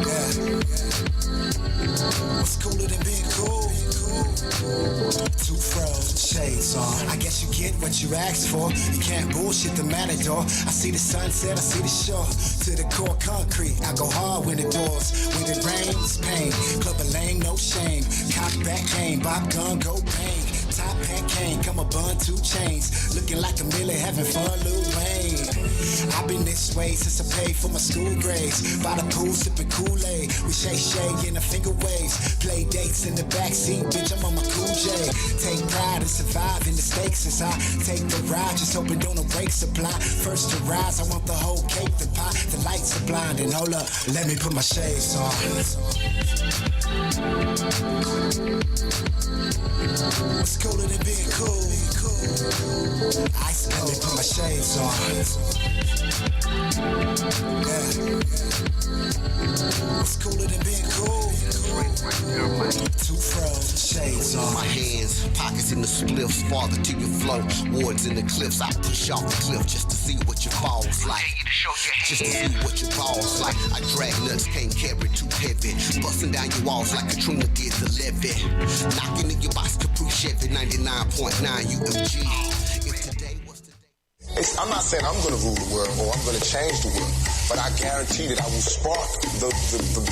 Yeah. It's cooler than being cool. Two froze, shades on. I guess you get what you asked for. You can't bullshit the matador. I see the sunset, I see the shore. To the core concrete, I go hard when it pours. When it rains, pain. Club a lane, no shame. Cock back game, Bob gun, go bang. Top hat cane, come a bun, 2 chains. Looking like a Millie, having fun, Lil Wayne. I've been this way since I paid for my school grades. By the pool, sipping Kool-Aid. We shake in the finger waves. Play dates in the backseat, bitch, I'm on my cool J. Take pride in surviving the stakes as I take the ride. Just hoping don't no break supply. First to rise, I want the whole cake, the pie. The lights are blinding, hold up, let me put my shades on. It's cooler than being cool. Ice cold. Let me put my shades on. Yeah. It's cooler than being cool. 2 froze, shades on. My hands, pockets in the spliffs, farther to your flow. Wards in the cliffs, I push off the cliff just to see what your falls like. Just to see what your balls like. I drag nuts, can't carry too heavy. Busting down your walls like Katrina did the levee. Knocking in your box, Caprice Chevy 99.9 UMG. I'm not saying I'm going to rule the world or I'm going to change the world, but I guarantee that I will spark the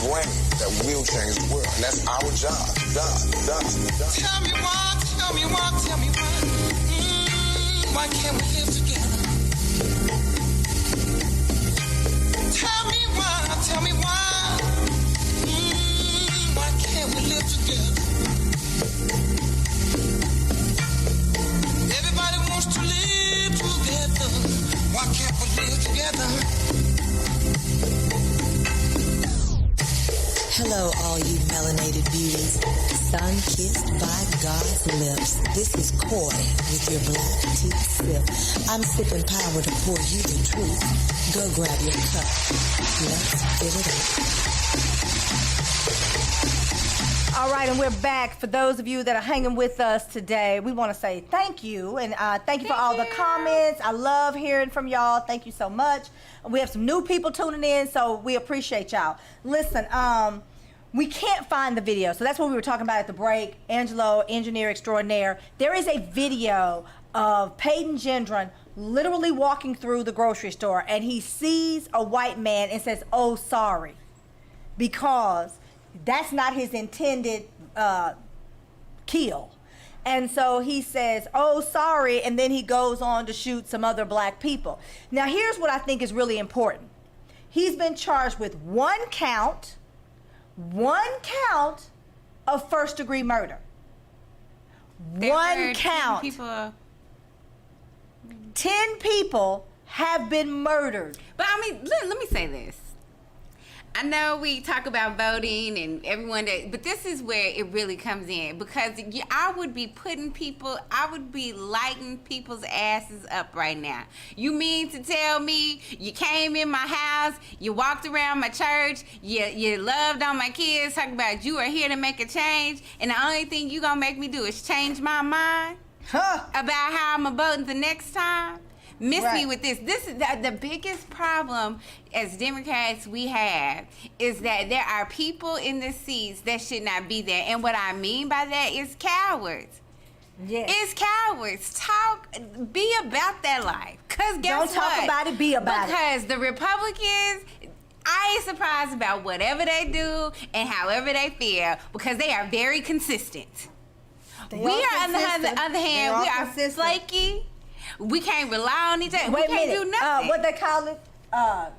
brain that will change the world. And that's our job. Done. Tell me why. Why can't we live together? Tell me why. Why can't we live together? Everybody wants to live together. Why can't we live together? Hello, all you melanated beauties, sun-kissed by God's lips. This is Coy with your black tea sip. I'm sipping power to pour you the truth. Go grab your cup. Let's fill it up. All right, and we're back. For those of you that are hanging with us today, we want to say thank you. And thank you for all the comments. I love hearing from y'all. Thank you so much. We have some new people tuning in, so we appreciate y'all. Listen, we can't find the video. So that's what we were talking about at the break. Angelo, engineer extraordinaire. There is a video of Peyton Gendron literally walking through the grocery store, and he sees a white man and says, "Oh, sorry," because that's not his intended kill. And so he says, "Oh, sorry," and then he goes on to shoot some other black people. Now, here's what I think is really important. He's been charged with one count of first-degree murder. One count. 10 people have been murdered. But I mean, let me say this. I know we talk about voting and everyone but this is where it really comes in, because I would be lighting people's asses up right now. You mean to tell me you came in my house, you walked around my church, you loved on my kids, talking about you are here to make a change, and the only thing you gonna make me do is change my mind about how I'm voting the next time? Miss me with this. This is the biggest problem as Democrats we have, is that there are people in the seats that should not be there. And what I mean by that is cowards. Yes. It's cowards. Be about that life. Because guess what? Don't talk about it, be about it. Because the Republicans, I ain't surprised about whatever they do and however they feel, because they are very consistent. On the other hand, we are flaky. We can't rely on each other. We can't do nothing. What they call it? I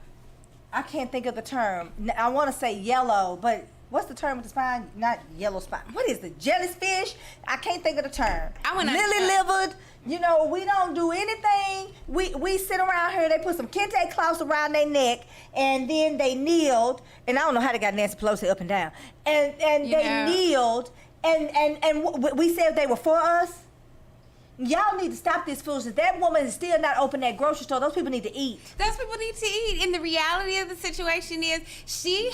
can't think of the term. I want to say yellow, but what's the term with the spine? Not yellow spine. What is the jellyfish? I can't think of the term. Lily-livered. You know, we don't do anything. We sit around here. They put some kente cloths around their neck, and then they kneeled. And I don't know how they got Nancy Pelosi up and down. And they kneeled, and we said they were for us. Y'all need to stop this foolishness. That woman is still not open that grocery store. Those people need to eat. Those people need to eat. And the reality of the situation is, you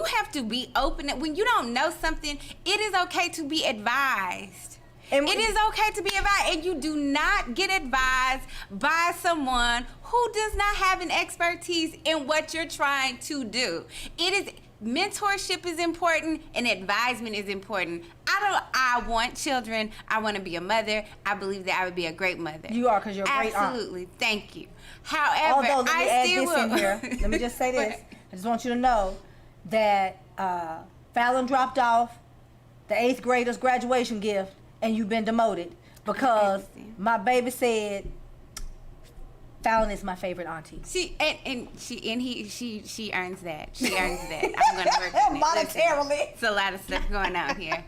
have to be open. When you don't know something, it is okay to be advised. It is okay to be advised. And you do not get advised by someone who does not have an expertise in what you're trying to do. Mentorship is important and advisement is important. I want children. I want to be a mother. I believe that I would be a great mother. You are, because you're a great aunt. Absolutely. Thank you. However, let me add this in here. Let me just say this. I just want you to know that Fallon dropped off the 8th grader's graduation gift, and you've been demoted because my baby said Fallon is my favorite auntie. She earns that. She earns that. I'm gonna work on it. Monetarily. It's a lot of stuff going on here.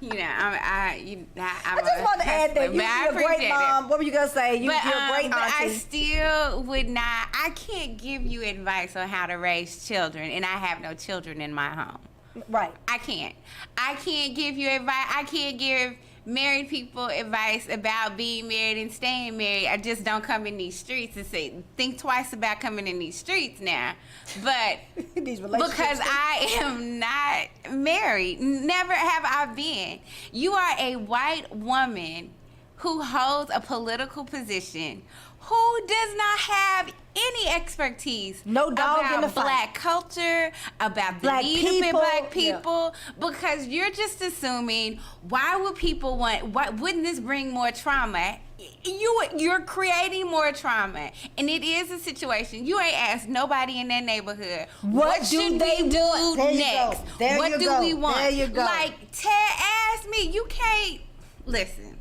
You know, I just want to add that you're a great mom. What were you gonna say? You're a great auntie. But I still would not. I can't give you advice on how to raise children, and I have no children in my home. Right. I can't give you advice. I can't give married people advice about being married and staying married. I just don't come in these streets and say, think twice about coming in these streets now. But because I am not married, never have I been. You are a white woman who holds a political position, who does not have any expertise about black culture, about the need of black people, because you're just assuming, why wouldn't this bring more trauma? You're creating more trauma, and it is a situation. You ain't asked nobody in that neighborhood, what should we do next? What do we want? There you go. Like, ask me. You can't listen.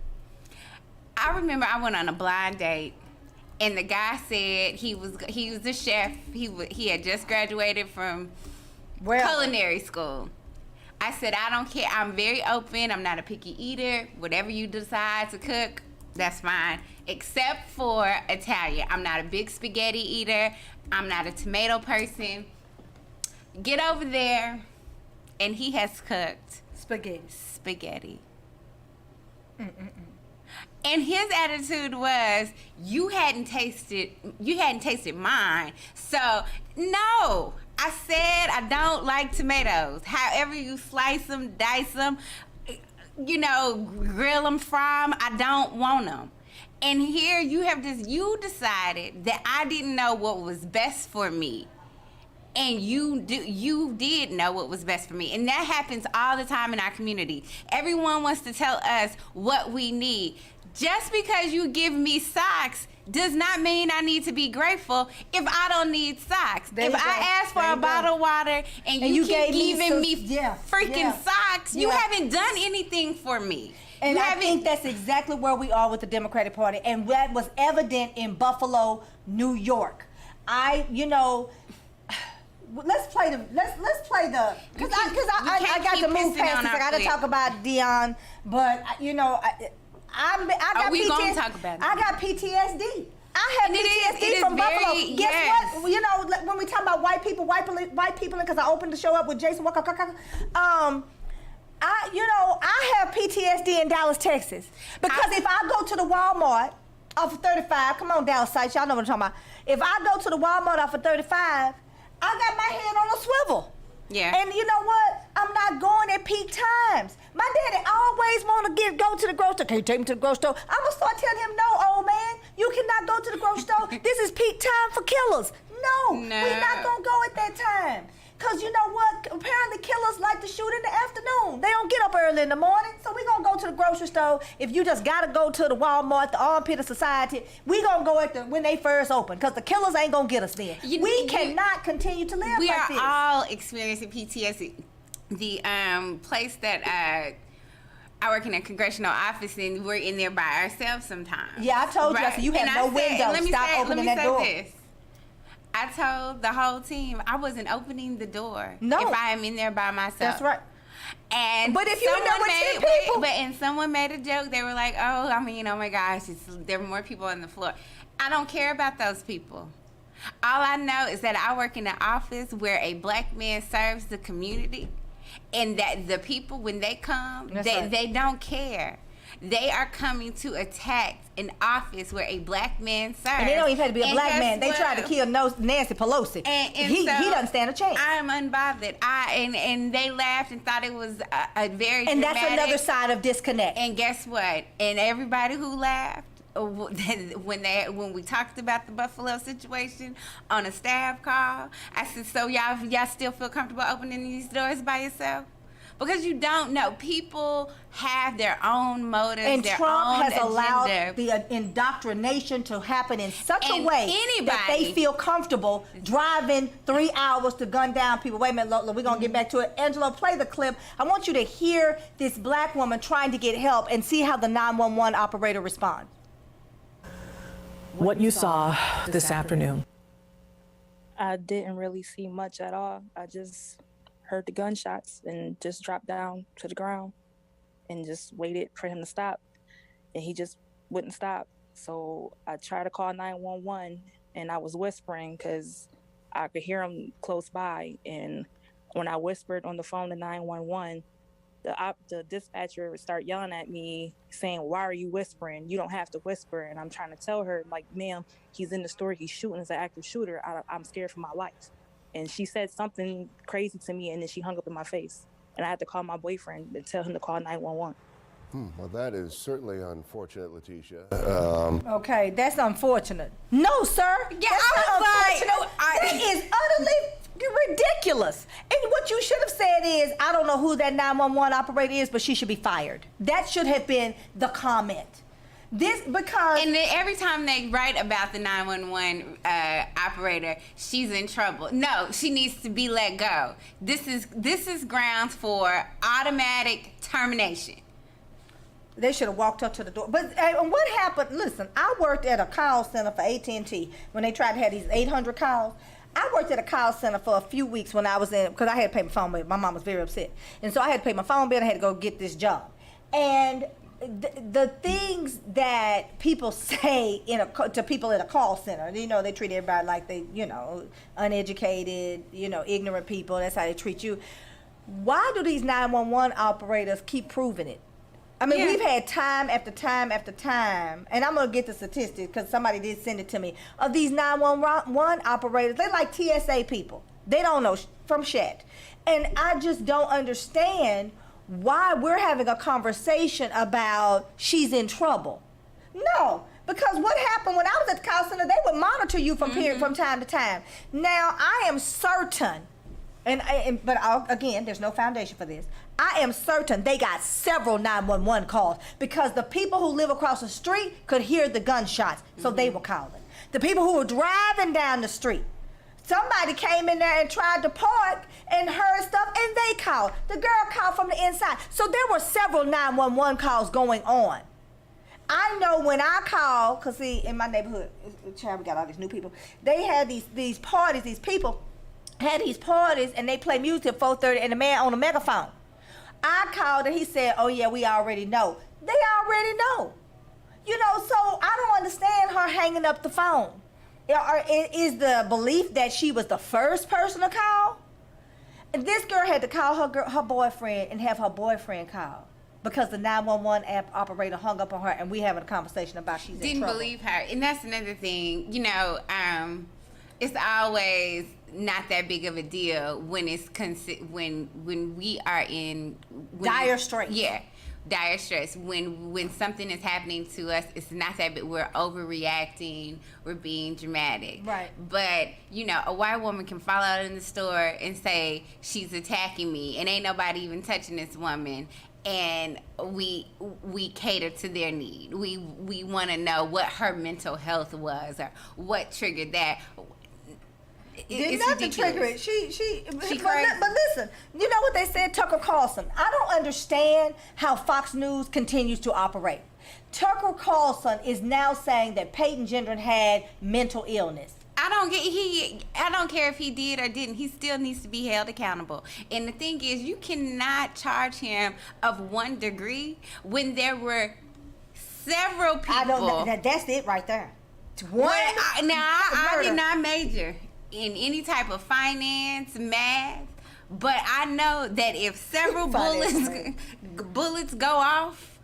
I remember I went on a blind date, and the guy said he was a chef. He had just graduated from culinary school. I said, I don't care. I'm very open. I'm not a picky eater. Whatever you decide to cook, that's fine. Except for Italian. I'm not a big spaghetti eater. I'm not a tomato person. Get over there. And he has cooked spaghetti. And his attitude was, you hadn't tasted mine. So, no. I said I don't like tomatoes. However you slice them, dice them, grill them, fry them, I don't want them. And here you decided that I didn't know what was best for me. And you did know what was best for me. And that happens all the time in our community. Everyone wants to tell us what we need. Just because you give me socks does not mean I need to be grateful if I don't need socks. If I ask for a bottle of water and you keep giving me freaking socks, you haven't done anything for me. And I think that's exactly where we are with the Democratic Party. And that was evident in Buffalo, New York. Let's play the because I got to move past this. I got to talk about Deion, but I got we PTSD. gonna talk about it. I got PTSD. I have PTSD from Buffalo. Guess what? You know, when we talk about white people, because I opened the show up with Jason Walker. I have PTSD in Dallas, Texas. Because if I go to the Walmart off of 35, come on, Dallas sites, y'all know what I'm talking about. If I go to the Walmart off of 35, I got my head on a swivel. Yeah. And you know what? I'm not going at peak times. My daddy always want to go to the grocery store. Can you take me to the grocery store? I'm going to start telling him, no, old man, you cannot go to the grocery store. This is peak time for killers. No, we're not going to go at that time. Because you know what? Apparently killers like to shoot in the afternoon. They don't get up early in the morning. So we're going to go to the grocery store. If you just got to go to the Walmart, the armpit of society, we're going to go when they first open. Because the killers ain't going to get us then. We cannot continue to live like this. We are all experiencing PTSD. The place that I work in a congressional office, and we're in there by ourselves sometimes. Yeah, I told you, you have no window. Stop opening that door. I told the whole team I wasn't opening the door if I am in there by myself. That's right. But if you're in there with 10 people. And someone made a joke. They were like, oh my gosh, there were more people on the floor. I don't care about those people. All I know is that I work in an office where a black man serves the community, and that the people, when they come, they don't care. They are coming to attack an office where a black man serves. And they don't even have to be a black man. They tried to kill Nancy Pelosi. And he doesn't stand a chance. I am unbothered. And they laughed and thought it was a very And dramatic, that's another side of disconnect. And guess what? And everybody who laughed, when we talked about the Buffalo situation on a staff call, I said, so y'all still feel comfortable opening these doors by yourself? Because you don't know. People have their own motives, and their Trump own has agenda. allowed the indoctrination to happen in such a way that they feel comfortable driving 3 hours to gun down people. Wait a minute, Lola, we're going to get back to it. Angelo, play the clip. I want you to hear this black woman trying to get help and see how the 911 operator responds. What you saw this afternoon. I didn't really see much at all. I just heard the gunshots and just dropped down to the ground and just waited for him to stop, and he just wouldn't stop. So I tried to call 911, and I was whispering because I could hear him close by. And when I whispered on the phone to 911, the dispatcher would start yelling at me saying, why are you whispering? You don't have to whisper. And I'm trying to tell her, like, ma'am, he's in the store, he's shooting, as an active shooter. I'm scared for my life. And she said something crazy to me, and then she hung up in my face. And I had to call my boyfriend and tell him to call 911. Well, that is certainly unfortunate, Letitia. Okay, that's unfortunate. No, sir. Yeah, that is utterly ridiculous. And what you should have said is, I don't know who that 911 operator is, but she should be fired. That should have been the comment. And then every time they write about the 911 operator, she's in trouble. No, she needs to be let go. This is grounds for automatic termination. They should have walked up to the door. But what happened? Listen, I worked at a call center for AT&T when they tried to have these 800 calls. I worked at a call center for a few weeks when I was in, because I had to pay my phone bill. My mom was very upset, and so I had to pay my phone bill. I had to go get this job, and the things that people say to people in a call center, they treat everybody like they, uneducated, ignorant people. That's how they treat you. Why do these 911 operators keep proving it? I mean, we've had time after time after time, and I'm going to get the statistics because somebody did send it to me, of these 911 operators. They're like TSA people. They don't know from shit. And I just don't understand why we're having a conversation about she's in trouble. No, because what happened when I was at the call center, they would monitor you from time to time. Now, I am certain, again, there's no foundation for this. I am certain they got several 911 calls because the people who live across the street could hear the gunshots, so they were calling. The people who were driving down the street, somebody came in there and tried to park and heard stuff, and they called. The girl called from the inside. So there were several 911 calls going on. I know when I call, because see, in my neighborhood, we got all these new people, they had these parties, these people had these parties, and they play music at 4:30, and the man on a megaphone. I called and he said, oh yeah, we already know. They already know. You know, so I don't understand her hanging up the phone. Is the belief that she was the first person to call? And this girl had to call her boyfriend and have her boyfriend call because the 911 app operator hung up on her, and we having a conversation about she's in trouble. Didn't believe her, and that's another thing. You know, it's always not that big of a deal when it's when we are in dire straits. Yeah. Dire stress. When something is happening to us, it's not that big. We're overreacting. We're being dramatic. Right. But, you know, a white woman can fall out in the store and say, she's attacking me, and ain't nobody even touching this woman. And we cater to their need. We want to know what her mental health was or what triggered that. Did nothing trigger it. She but listen, you know what they said, Tucker Carlson. I don't understand how Fox News continues to operate. Tucker Carlson is now saying that Peyton Gendron had mental illness. I don't care if he did or didn't. He still needs to be held accountable. And the thing is, you cannot charge him of 1 degree when there were several people. I don't. That's it right there. I did not major in any type of finance, math, but I know that if several bullets go off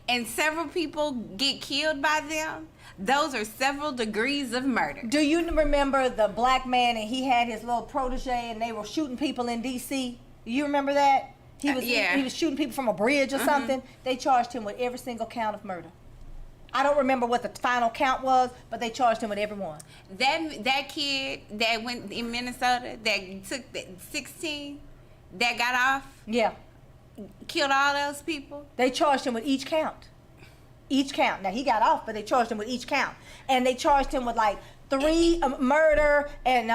and several people get killed by them, those are several degrees of murder. Do you remember the black man and he had his little protege and they were shooting people in D.C.? You remember that? He was shooting people from a bridge or something. They charged him with every single count of murder. I don't remember what the final count was, but they charged him with every one. That kid that went in Minnesota that took the 16 that got off. Yeah. Killed all those people. They charged him with each count. Each count. Now he got off, but they charged him with each count, and they charged him with like 3 murder and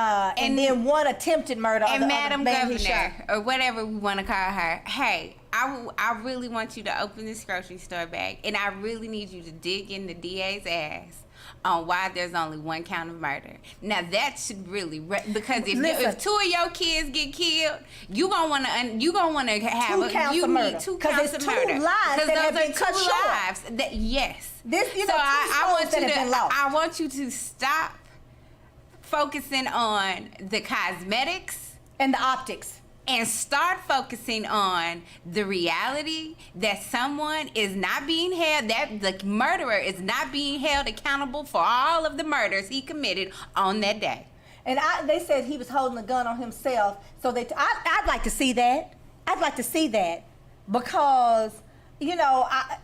then 1 attempted murder. And Madam Governor, or whatever we want to call her, hey, I really want you to open this grocery store bag, and I really need you to dig in the DA's ass on why there's only 1 count of murder. Now that should really because if 2 of your kids get killed, you gonna want to have 2 counts of murder. 2 counts of murder. 2 lives that have been cut short. Lives. Yes. I want you to stop focusing on the cosmetics and the optics and start focusing on the reality that someone is not being held, that the murderer is not being held accountable for all of the murders he committed on that day. And they said he was holding a gun on himself. So I'd like to see that. I'd like to see that because, you know, I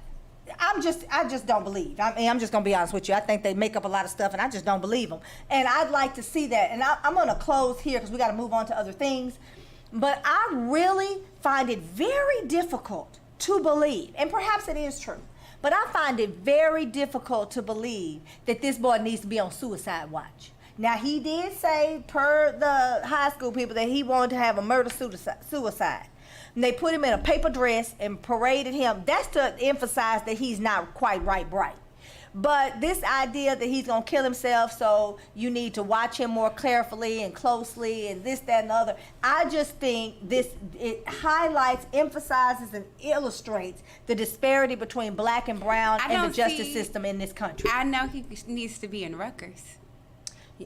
just don't believe. I mean, I'm just gonna be honest with you. I think they make up a lot of stuff, and I just don't believe them. And I'd like to see that. And I'm gonna close here because we got to move on to other things. But I really find it very difficult to believe, and perhaps it is true, but I find it very difficult to believe that this boy needs to be on suicide watch. Now, he did say, per the high school people, that he wanted to have a murder suicide. And they put him in a paper dress and paraded him. That's to emphasize that he's not quite bright. But this idea that he's going to kill himself, so you need to watch him more carefully and closely and this, that, and the other, I just think it highlights, emphasizes, and illustrates the disparity between black and brown and the justice system in this country. I know he needs to be in Rutgers.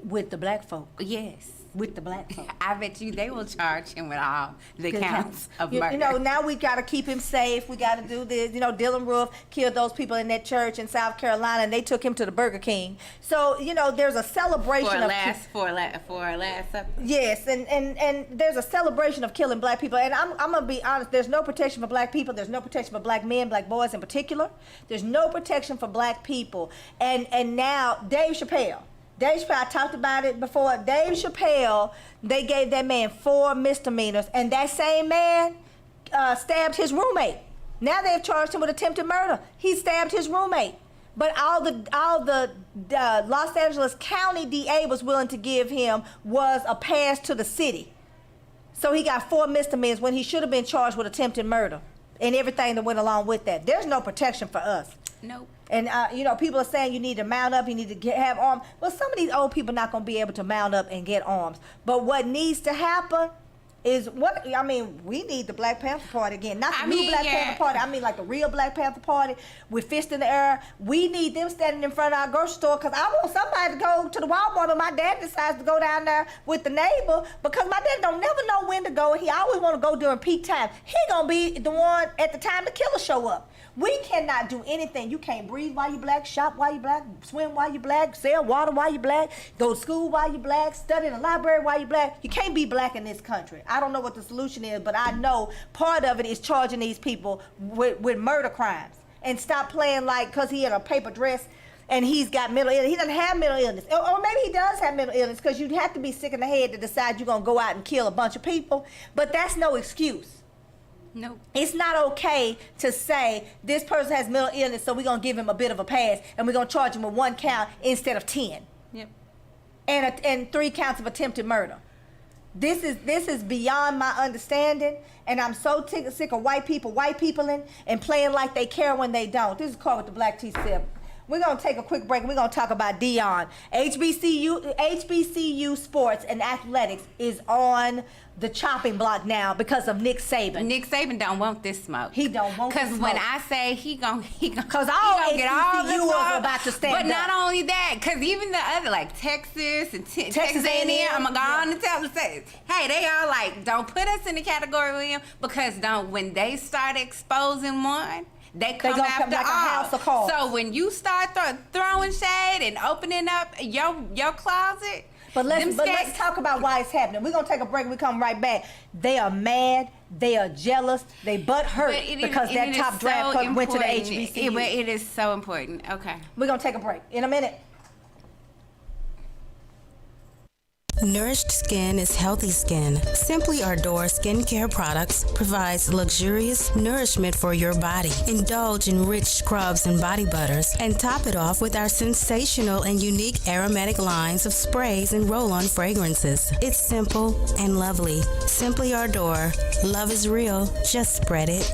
With the black folk. Yes. With the black folk. I bet you they will charge him with all the counts of murder. You know, now we got to keep him safe. We got to do this. You know, Dylan Roof killed those people in that church in South Carolina, and they took him to the Burger King. So, you know, there's a celebration for last supper. Yes, and there's a celebration of killing black people. And I'm going to be honest, there's no protection for black people. There's no protection for black men, black boys in particular. There's no protection for black people. And now Dave Chappelle, I talked about it before. Dave Chappelle, they gave that man 4 misdemeanors, and that same man stabbed his roommate. Now they've charged him with attempted murder. He stabbed his roommate. But all the Los Angeles County DA was willing to give him was a pass to the city. So he got 4 misdemeanors when he should have been charged with attempted murder and everything that went along with that. There's no protection for us. Nope. And, you know, people are saying you need to mount up, you need to have arms. Well, some of these old people are not going to be able to mount up and get arms. But what needs to happen is what, I mean, we need the Black Panther Party again. Not the new Black Panther Party. I mean, like the real Black Panther Party with fist in the air. We need them standing in front of our grocery store because I want somebody to go to the Walmart and my dad decides to go down there with the neighbor because my dad don't never know when to go and he always want to go during peak time. He gonna be the one at the time the killer show up. We cannot do anything. You can't breathe while you black, shop while you black, swim while you black, sell water while you black, go to school while you black, study in the library while you black. You can't be black in this country. I don't know what the solution is, but I know part of it is charging these people with murder crimes and stop playing like because he in a paper dress and he's got mental illness. He doesn't have mental illness. Or maybe he does have mental illness because you'd have to be sick in the head to decide you're going to go out and kill a bunch of people. But that's no excuse. No. It's not okay to say this person has mental illness, so we're going to give him a bit of a pass and we're going to charge him with 1 count instead of 10. Yep. And 3 counts of attempted murder. This is beyond my understanding, and I'm so sick of white peopling and playing like they care when they don't. This is called with the Black T7. We're going to take a quick break and we're going to talk about Deion. HBCU sports and athletics is on the chopping block now because of Nick Saban. Nick Saban don't want this smoke. He don't want this smoke. Because when I say he gonna because all HBCU are about to stand but up. not only that, because even the other like Texas and Texas A&M, I'm gonna go on and tell them, hey, they all like don't put us in the category with him because when they start exposing one. They come after like all. A house of cards. So when you start throwing shade and opening up your closet, but let's talk about why it's happening. We're gonna take a break and we come right back. They are mad, they are jealous, they butt hurt because that top draft pick went to the HBCU. It is so important. Okay. We're gonna take a break in a minute. Nourished skin is healthy skin. Simply Ardor skincare products provides luxurious nourishment for your body. Indulge in rich scrubs and body butters and top it off with our sensational and unique aromatic lines of sprays and roll-on fragrances. It's simple and lovely. Simply Ardor. Love is real. Just spread it.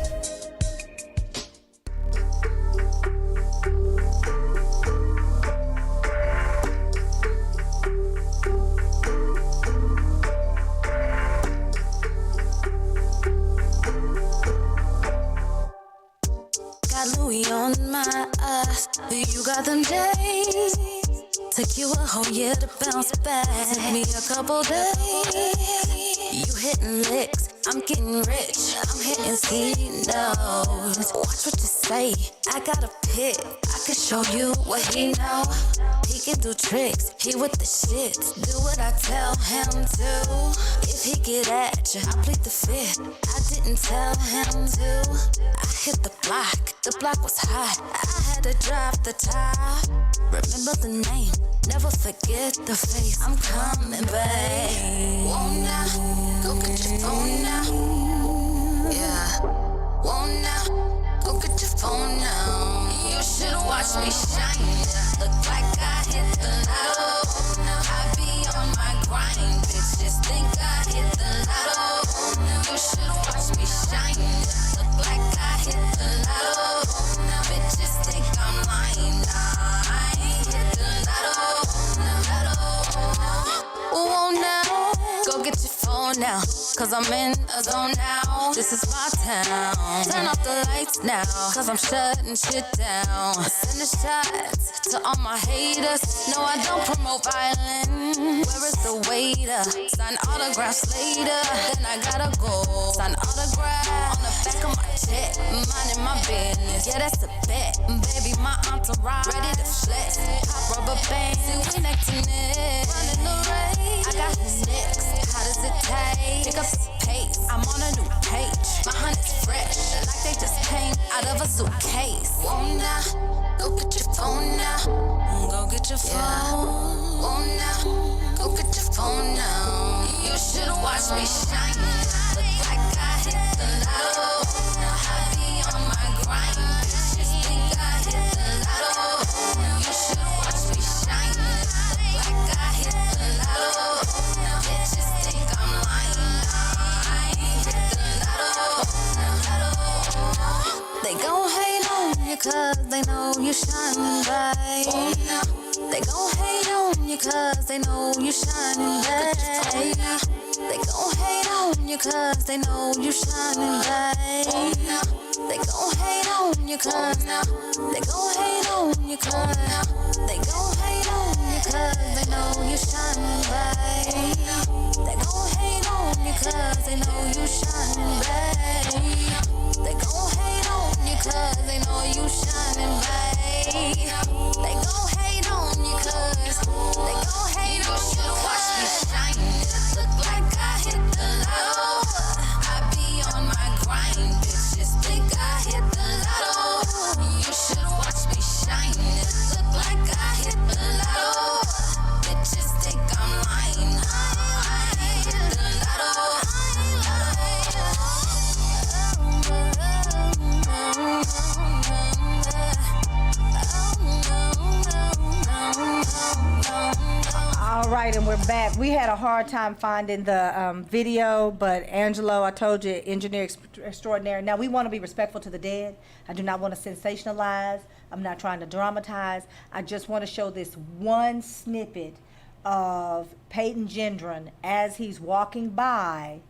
Louis on my eyes, you got them days. Took you a whole year to bounce back. Took me a couple days. You hitting licks, I'm getting rich. I'm hitting C-notes. Watch what you say, I got a pick. I can show you what he know. He can do tricks, he with the shit. Do what I tell him to. If he get at you, I plead the fifth. I didn't tell him to. I hit the block was hot. I had to drive the top. Remember the name, never forget the face. I'm coming back. Won't now, go get your phone now. Yeah, won't now, go get your phone now. You should watch me shine. Look like I hit the lotto. I be on my grind, bitches think I hit the lotto. You should watch me shine. Look like I hit the lotto. Bitches think I'm lying. Nah, I ain't hit the lotto. Oh, now, go get your phone now, cause I'm in a zone now. This is my town. Turn off the lights now, cause I'm shutting shit down. Send the shots to all my haters. No, I don't promote violence. Where is the waiter? Sign autographs later, then I gotta go. Sign autograph on the back of my check. Minding my business, yeah, that's a bet. Baby, my entourage ready to flex. Pop rubber bands, see we neck to neck. Running the race, I got his next. How does it taste? Pick up the pace, I'm on a new page. My honey's fresh, like they just came out of a suitcase. Won't now, go get your phone now. Go get your phone. Won't now, go get your phone now. You should watch me shine. Look like I hit the lotto. I be on my grind. Just think I hit the lotto. You should watch me shine. Look like I hit the lotto. Bitches think I'm lying. I ain't hit the lotto. They gon' hate on you cause they know you shine bright. They gon' hate on you cause they know you shine bright. They gon' hate on you cause they know you shining bright. They gon' hate on you cause they gon' hate on you cause they gon' hate on you cause they know you shining bright. They gon' hate on you cause they know you shining bright. They gon' hate on you cause they know you shining bright. They gon' hate on you cause they gon' hate on you cause look like I hit the lotto. I be on my grind, bitches think I hit the lotto. You should watch me shine. Look like I hit the lotto. Bitches think I'm lying. I hit the lotto. All right, and we're back. We had a hard time finding the video, but Angelo, I told you, engineer extraordinary. Now, we want to be respectful to the dead. I do not want to sensationalize. I'm not trying to dramatize. I just want to show this one snippet of Peyton Gendron as he's walking by,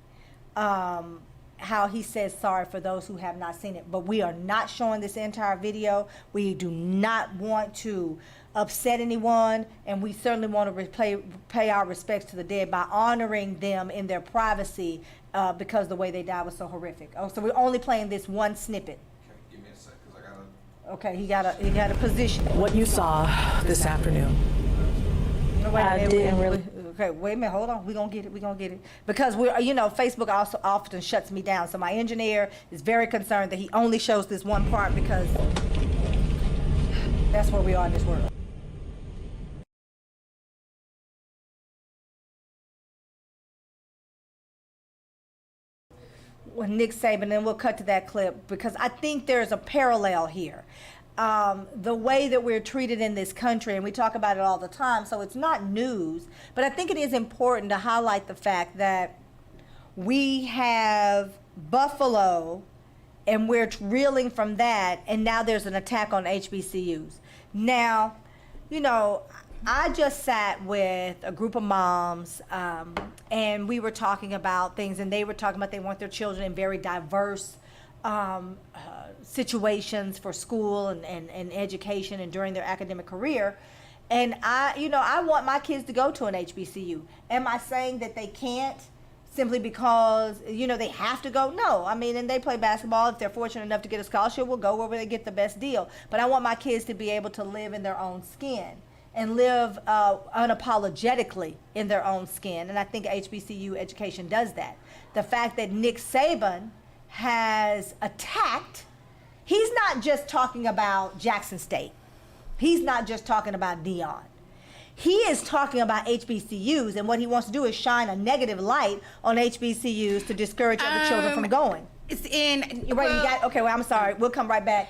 how he says sorry for those who have not seen it. But we are not showing this entire video. We do not want to upset anyone, and we certainly want to pay our respects to the dead by honoring them in their privacy because the way they died was so horrific. Oh, so we're only playing this one snippet. Okay, give me a sec, because I gotta... Okay, he got a position. What you saw this afternoon. I didn't really. Okay, wait a minute, hold on. We're gonna get it. Because Facebook also often shuts me down. So my engineer is very concerned that he only shows this one part because that's where we are in this world. With Nick Saban, and we'll cut to that clip because I think there's a parallel here. The way that we're treated in this country, and we talk about it all the time, so it's not news, but I think it is important to highlight the fact that we have Buffalo and we're reeling from that, and now there's an attack on HBCUs. Now, I just sat with a group of moms, and we were talking about things, and they were talking about they want their children in very diverse situations for school and education and during their academic career. And I want my kids to go to an HBCU. Am I saying that they can't simply because, they have to go? No. I mean, and they play basketball. If they're fortunate enough to get a scholarship, we'll go where they get the best deal. But I want my kids to be able to live in their own skin and live unapologetically in their own skin. And I think HBCU education does that. The fact that Nick Saban has attacked, he's not just talking about Jackson State. He's not just talking about Deion. He is talking about HBCUs, and what he wants to do is shine a negative light on HBCUs to discourage other children from going. It's in... I'm sorry. We'll come right back.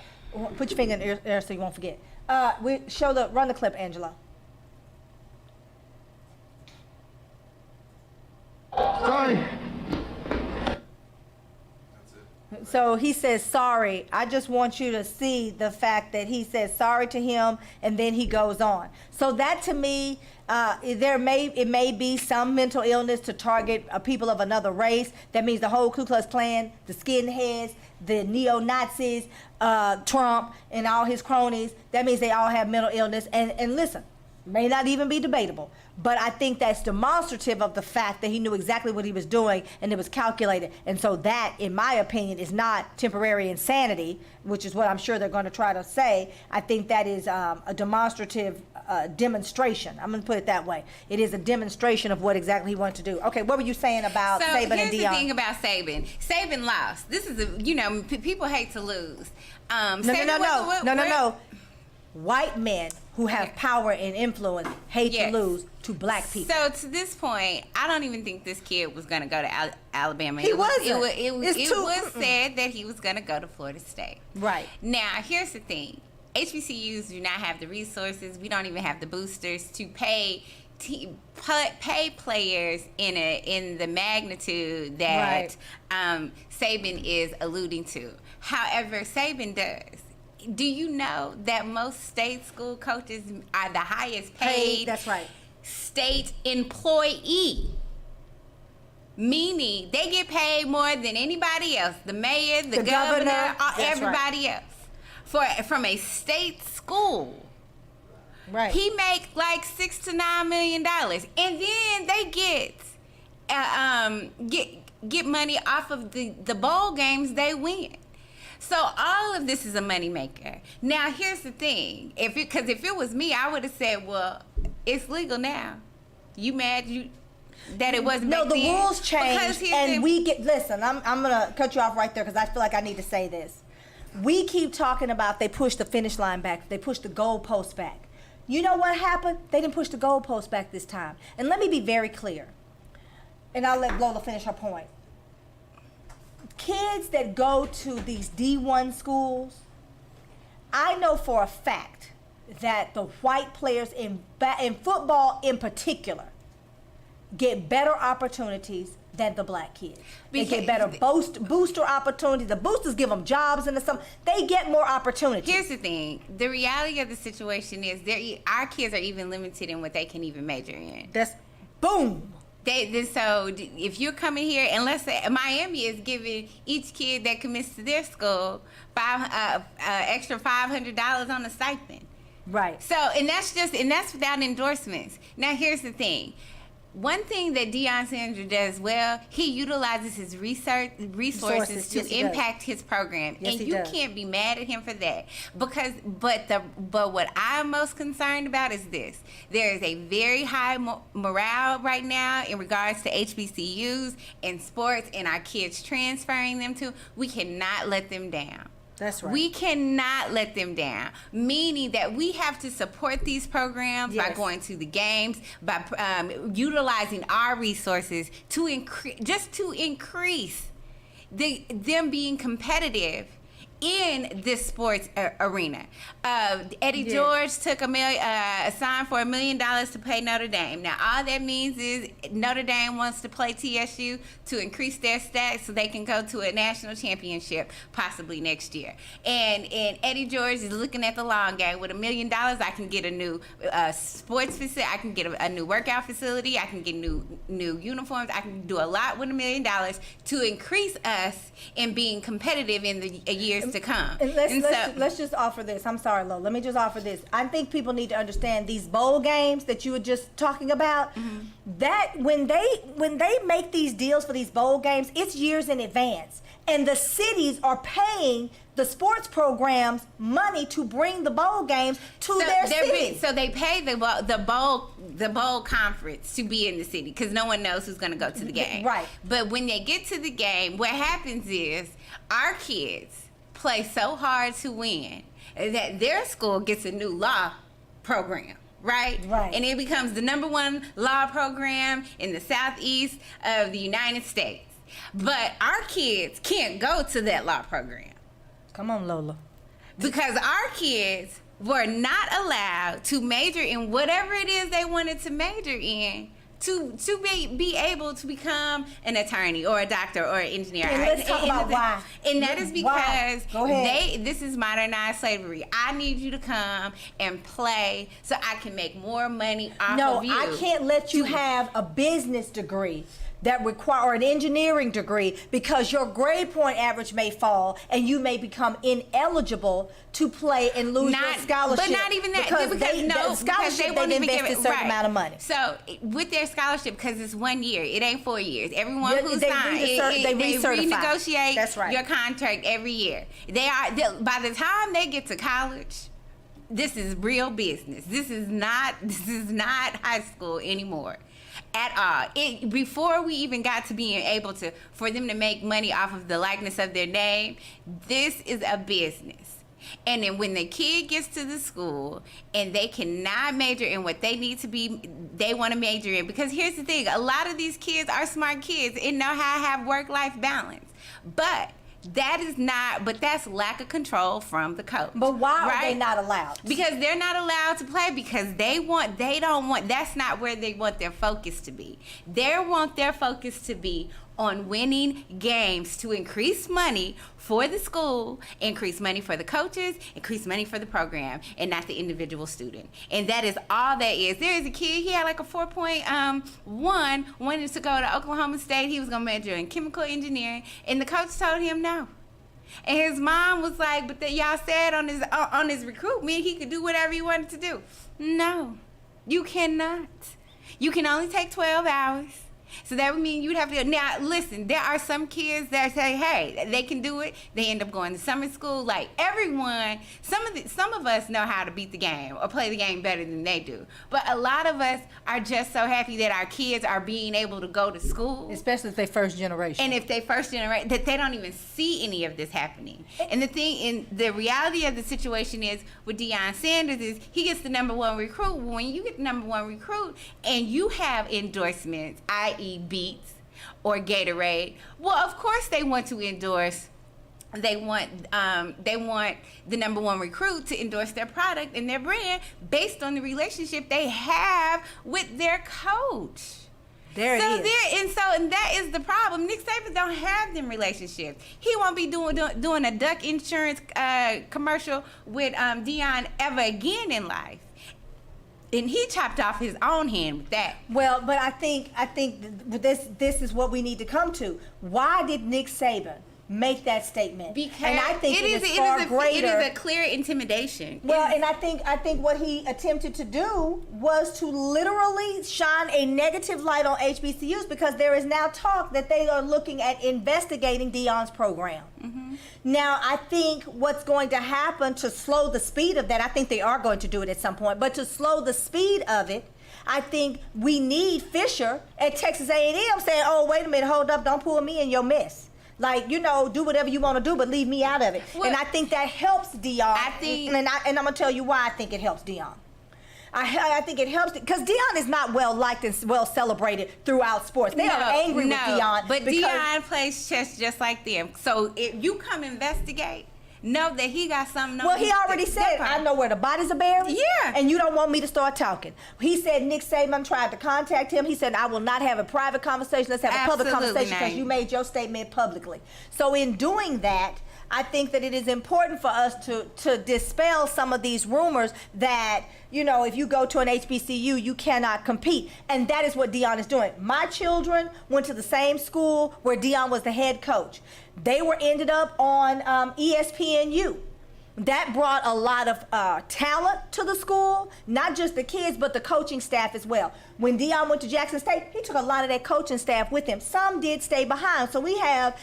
Put your finger in the air so you won't forget. Run the clip, Angela. Sorry. So he says sorry. I just want you to see the fact that he says sorry to him, and then he goes on. So that to me, it may be some mental illness to target people of another race. That means the whole Ku Klux Klan, the skinheads, the neo-Nazis, Trump and all his cronies. That means they all have mental illness. And listen, may not even be debatable, but I think that's demonstrative of the fact that he knew exactly what he was doing and it was calculated. And so that, in my opinion, is not temporary insanity, which is what I'm sure they're going to try to say. I think that is a demonstrative demonstration. I'm going to put it that way. It is a demonstration of what exactly he wanted to do. Okay, what were you saying about Saban and Deion? So here's the thing about Saban. Saban lost. This is, people hate to lose. No. White men who have power and influence hate to lose to black people. So to this point, I don't even think this kid was going to go to Alabama. He wasn't. It was said that he was going to go to Florida State. Right. Now, here's the thing. HBCUs do not have the resources. We don't even have the boosters to pay players in the magnitude that Saban is alluding to. However, Saban does. Do you know that most state school coaches are the highest paid that's right. state employee? Meaning they get paid more than anybody else. The mayor, the governor, everybody else. From a state school. Right. He make like $6 to $9 million. And then they get money off of the bowl games they win. So all of this is a moneymaker. Now here's the thing. Because if it was me, I would have said, well, it's legal now. You mad that it wasn't No, back the then? rules changed, and listen, I'm going to cut you off right there because I feel like I need to say this. We keep talking about they pushed the finish line back. They pushed the goalpost back. You know what happened? They didn't push the goalpost back this time. And let me be very clear. And I'll let Lola finish her point. Kids that go to these D1 schools, I know for a fact that the white players in football in particular get better opportunities than the black kids. They get better booster opportunities. The boosters give them jobs and they get more opportunities. Here's the thing. The reality of the situation is our kids are even limited in what they can even major in. That's boom. So if you're coming here, and let's say Miami is giving each kid that commits to their school extra $500 on a stipend. Right. So and that's without endorsements. Now here's the thing. One thing that Deion Sanders does well, he utilizes his resources to impact his program, and you can't be mad at him for that. But what I'm most concerned about is this: there is a very high morale right now in regards to HBCUs and sports, and our kids transferring them to. We cannot let them down. That's right. We cannot let them down, meaning that we have to support these programs by going to the games, by utilizing our resources to increase them being competitive in this sports arena. Eddie George took signed for $1 million to pay Notre Dame. Now all that means is Notre Dame wants to play TSU to increase their stats so they can go to a national championship possibly next year. And Eddie George is looking at the long game. With $1 million, I can get a new sports facility. I can get a new workout facility. I can get new uniforms. I can do a lot with $1 million to increase us in being competitive in the years to come. And let's just offer this. I'm sorry, Lola. Let me just offer this. I think people need to understand these bowl games that you were just talking about. Mm-hmm. That when they make these deals for these bowl games, it's years in advance, and the cities are paying the sports programs money to bring the bowl games to their city. So they pay the bowl conference to be in the city because no one knows who's going to go to the game. Right. But when they get to the game, what happens is our kids play so hard to win that their school gets a new law program. Right? And it becomes the #1 law program in the southeast of the United States. But our kids can't go to that law program. Come on, Lola. Because our kids were not allowed to major in whatever it is they wanted to major in to be able to become an attorney or a doctor or an engineer. And let's talk about why. And that is because Go ahead. this is modernized slavery. I need you to come and play so I can make more money off of you. No, I can't let you have a business degree that require or an engineering degree because your grade point average may fall and you may become ineligible to play and lose your scholarship. But not even that. Because they they've invested a certain amount of money. So with their scholarship, because it's 1 year, it ain't 4 years. Everyone who they signed, they renegotiate That's right. your contract every year. By the time they get to college, this is real business. This is not high school anymore. At all. Before we even got to being able for them to make money off of the likeness of their name, this is a business. And then when the kid gets to the school and they cannot major in what they need to be, they want to major in. Because here's the thing, a lot of these kids are smart kids and know how to have work-life balance. But that's lack of control from the coach. But why are they not allowed? Because they're not allowed to play because that's not where they want their focus to be. They want their focus to be on winning games to increase money for the school, increase money for the coaches, increase money for the program, and not the individual student. And that is all that is. There is a kid, he had like a 4.1, wanted to go to Oklahoma State. He was going to major in chemical engineering, and the coach told him no. And his mom was like, but y'all said on his recruitment he could do whatever he wanted to do. No, you cannot. You can only take 12 hours. So that would mean you'd have to. Now, listen, there are some kids that say, hey, they can do it. They end up going to summer school. Like everyone, some of us know how to beat the game or play the game better than they do. But a lot of us are just so happy that our kids are being able to go to school. Especially if they first generation. And if they first generation, that they don't even see any of this happening. And the reality of the situation is with Deion Sanders is he gets the #1 recruit. When you get the #1 recruit and you have endorsements, i.e. Beats or Gatorade, well, of course they want to endorse. They want the #1 recruit to endorse their product and their brand based on the relationship they have with their coach. And that is the problem. Nick Saban don't have them relationships. He won't be doing a duck insurance commercial with Deion ever again in life. And he chopped off his own hand with that. Well, but I think this is what we need to come to. Why did Nick Saban make that statement? Because and I think it is far greater. It is a clear intimidation. Well, and I think what he attempted to do was to literally shine a negative light on HBCUs, because there is now talk that they are looking at investigating Deion's program. Mm-hmm. Now, I think what's going to happen to slow the speed of that, I think they are going to do it at some point, but to slow the speed of it, I think we need Fisher at Texas A&M saying, oh, wait a minute, hold up, don't pull me in your mess. Like, do whatever you want to do, but leave me out of it. Well, and I think that helps Deion. And I'm going to tell you why I think it helps Deion. I think it helps because Deion is not well liked and well celebrated throughout sports. They are angry with Deion. But Deion plays chess just like them. So if you come investigate, know that he got something on. Well, he already said, I know where the bodies are buried. Yeah. And you don't want me to start talking. He said Nick Saban tried to contact him. He said, I will not have a private conversation. Let's have a public conversation because you made your statement publicly. So in doing that, I think that it is important for us to dispel some of these rumors that, if you go to an HBCU, you cannot compete. And that is what Deion is doing. My children went to the same school where Deion was the head coach. They ended up on ESPNU. That brought a lot of talent to the school, not just the kids, but the coaching staff as well. When Deion went to Jackson State, he took a lot of that coaching staff with him. Some did stay behind. So we have,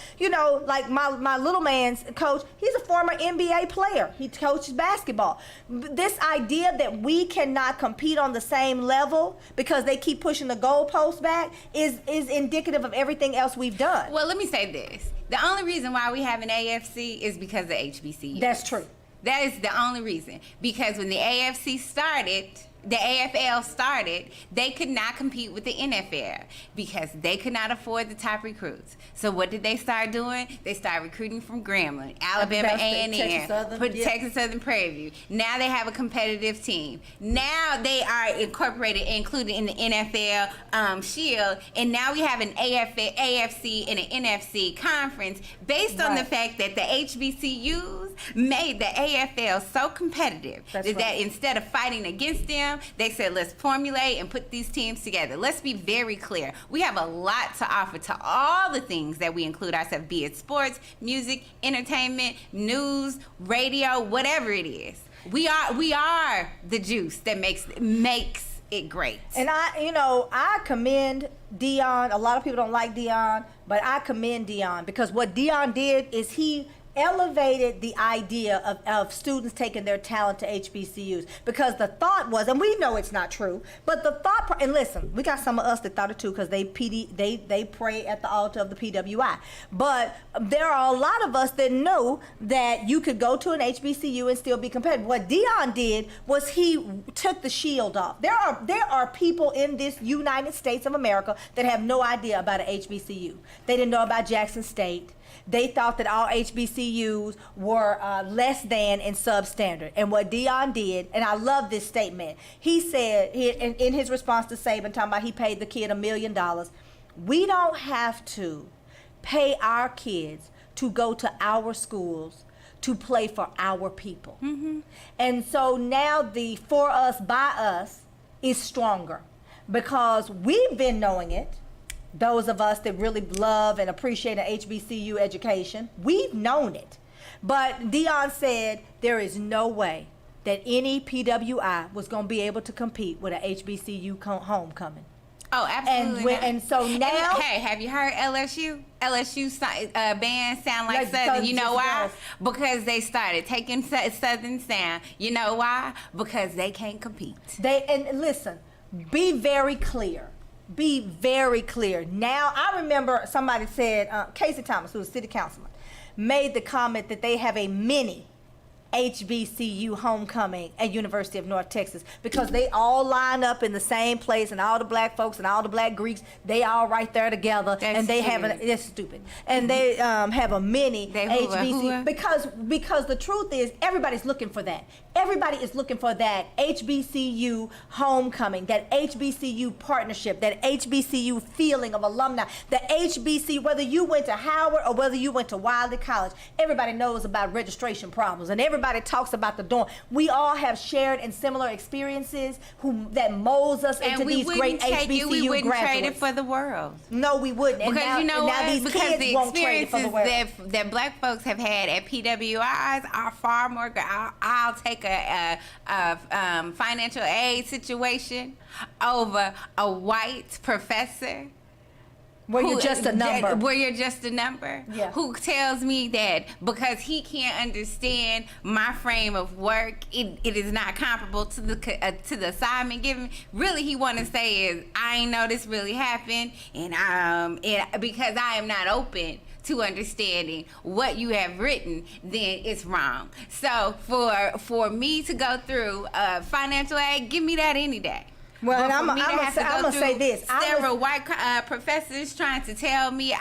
like my little man's coach, he's a former NBA player. He coaches basketball. This idea that we cannot compete on the same level because they keep pushing the goalposts back is indicative of everything else we've done. Well, let me say this. The only reason why we have an AFC is because of HBCU. That's true. That is the only reason. Because when the AFC started, the AFL started, they could not compete with the NFL because they could not afford the top recruits. So what did they start doing? They started recruiting from Grambling, Alabama A&M, Texas Southern Prairie View. Now they have a competitive team. Now they are included in the NFL Shield, and now we have an AFC and an NFC conference based on the fact that the HBCUs made the AFL so competitive that instead of fighting against them, they said, let's formulate and put these teams together. Let's be very clear. We have a lot to offer to all the things that we include ourselves, be it sports, music, entertainment, news, radio, whatever it is. We are the juice that makes it great. And I commend Deion. A lot of people don't like Deion, but I commend Deion because what Deion did is he elevated the idea of students taking their talent to HBCUs, because the thought was, and we know it's not true, but the thought, and listen, we got some of us that thought it too because they pray at the altar of the PWI, but there are a lot of us that know that you could go to an HBCU and still be competitive. What Deion did was he took the shield off. There are people in this United States of America that have no idea about an HBCU. They didn't know about Jackson State. They thought that all HBCUs were less than and substandard. And what Deion did, and I love this statement, he said in his response to Saban, talking about he paid the kid $1 million, we don't have to pay our kids to go to our schools to play for our people. And so now the for us, by us is stronger because we've been knowing it. Those of us that really love and appreciate an HBCU education, we've known it. But Deion said there is no way that any PWI was going to be able to compete with an HBCU homecoming. Oh, absolutely. And so now, hey, have you heard LSU? LSU band sound like Southern. You know why? Because they started taking Southern sound. You know why? Because they can't compete. And listen, be very clear. Be very clear. Now, I remember somebody said, Casey Thomas, who was city councilman, made the comment that they have a mini HBCU homecoming at University of North Texas because they all line up in the same place, and all the black folks and all the black Greeks, they all right there together. That's and they stupid. have it's stupid. And they have a mini HBCU because the truth is everybody's looking for that. Everybody is looking for that HBCU homecoming, that HBCU partnership, that HBCU feeling of alumni, the HBCU, whether you went to Howard or whether you went to Wiley College, everybody knows about registration problems and everybody talks about the dorm. We all have shared and similar experiences that molds us into these great HBCU we wouldn't graduates. trade it for the world. No, we wouldn't. And Because now, you know and what? now these Because kids the won't trade it for the experiences world. that black folks have had at PWIs are far more. I'll take a financial aid situation over a white professor. Where you're just a number. Where you're just a number. Yeah. Who tells me that because he can't understand my frame of work, it is not comparable to the assignment given. Really, he want to say is, I ain't know this really happened, and because I am not open to understanding what you have written, then it's wrong. So for me to go through financial aid, give me that any day. Well, and I'm gonna say this. Several white professors trying to tell me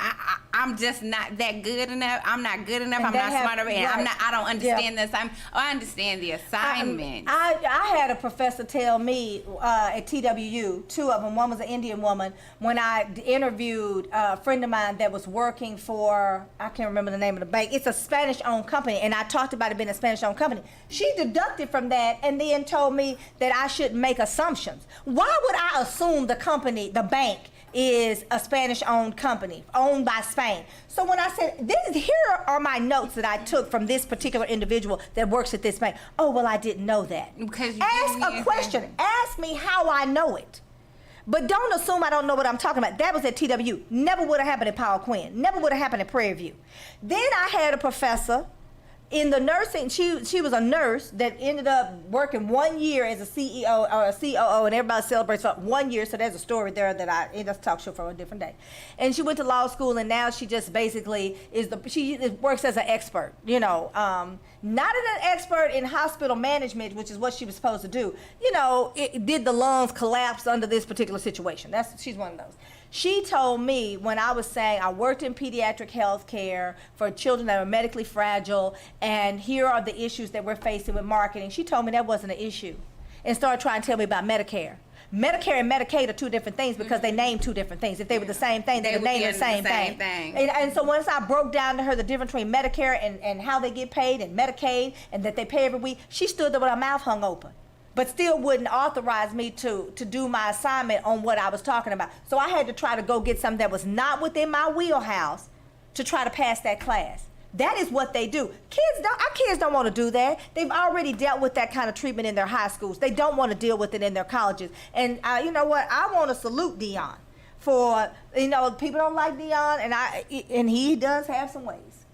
I'm just not that good enough. I'm not good enough. I'm not smart enough. And I don't understand the assignment. I understand the assignment. I had a professor tell me at TWU, two of them. One was an Indian woman. When I interviewed a friend of mine that was working for, I can't remember the name of the bank. It's a Spanish-owned company, and I talked about it being a Spanish-owned company. She deducted from that and then told me that I shouldn't make assumptions. Why would I assume the company, the bank, is a Spanish-owned company, owned by Spain? So when I said, here are my notes that I took from this particular individual that works at this bank. Oh, well, I didn't know that. Ask a question. Ask me how I know it. But don't assume I don't know what I'm talking about. That was at TWU. Never would have happened at Powell Quinn. Never would have happened at Prairie View. Then I had a professor in the nursing, she was a nurse that ended up working 1 year as a CEO or a COO, and everybody celebrates for 1 year. So there's a story there that that's a talk show for a different day. And she went to law school, and now she just basically she works as an expert. Not an expert in hospital management, which is what she was supposed to do. Did the lungs collapse under this particular situation? She's one of those. She told me when I was saying I worked in pediatric health care for children that are medically fragile, and here are the issues that we're facing with marketing. She told me that wasn't an issue and started trying to tell me about Medicare. Medicare and Medicaid are two different things because they name two different things. If they were the same thing, they would name the same thing. And so once I broke down to her the difference between Medicare and how they get paid and Medicaid and that they pay every week, she stood there with her mouth hung open, but still wouldn't authorize me to do my assignment on what I was talking about. So I had to try to go get something that was not within my wheelhouse to try to pass that class. That is what they do. Our kids don't want to do that. They've already dealt with that kind of treatment in their high schools. They don't want to deal with it in their colleges. And you know what? I want to salute Deion for, people don't like Deion, and he does have some ways.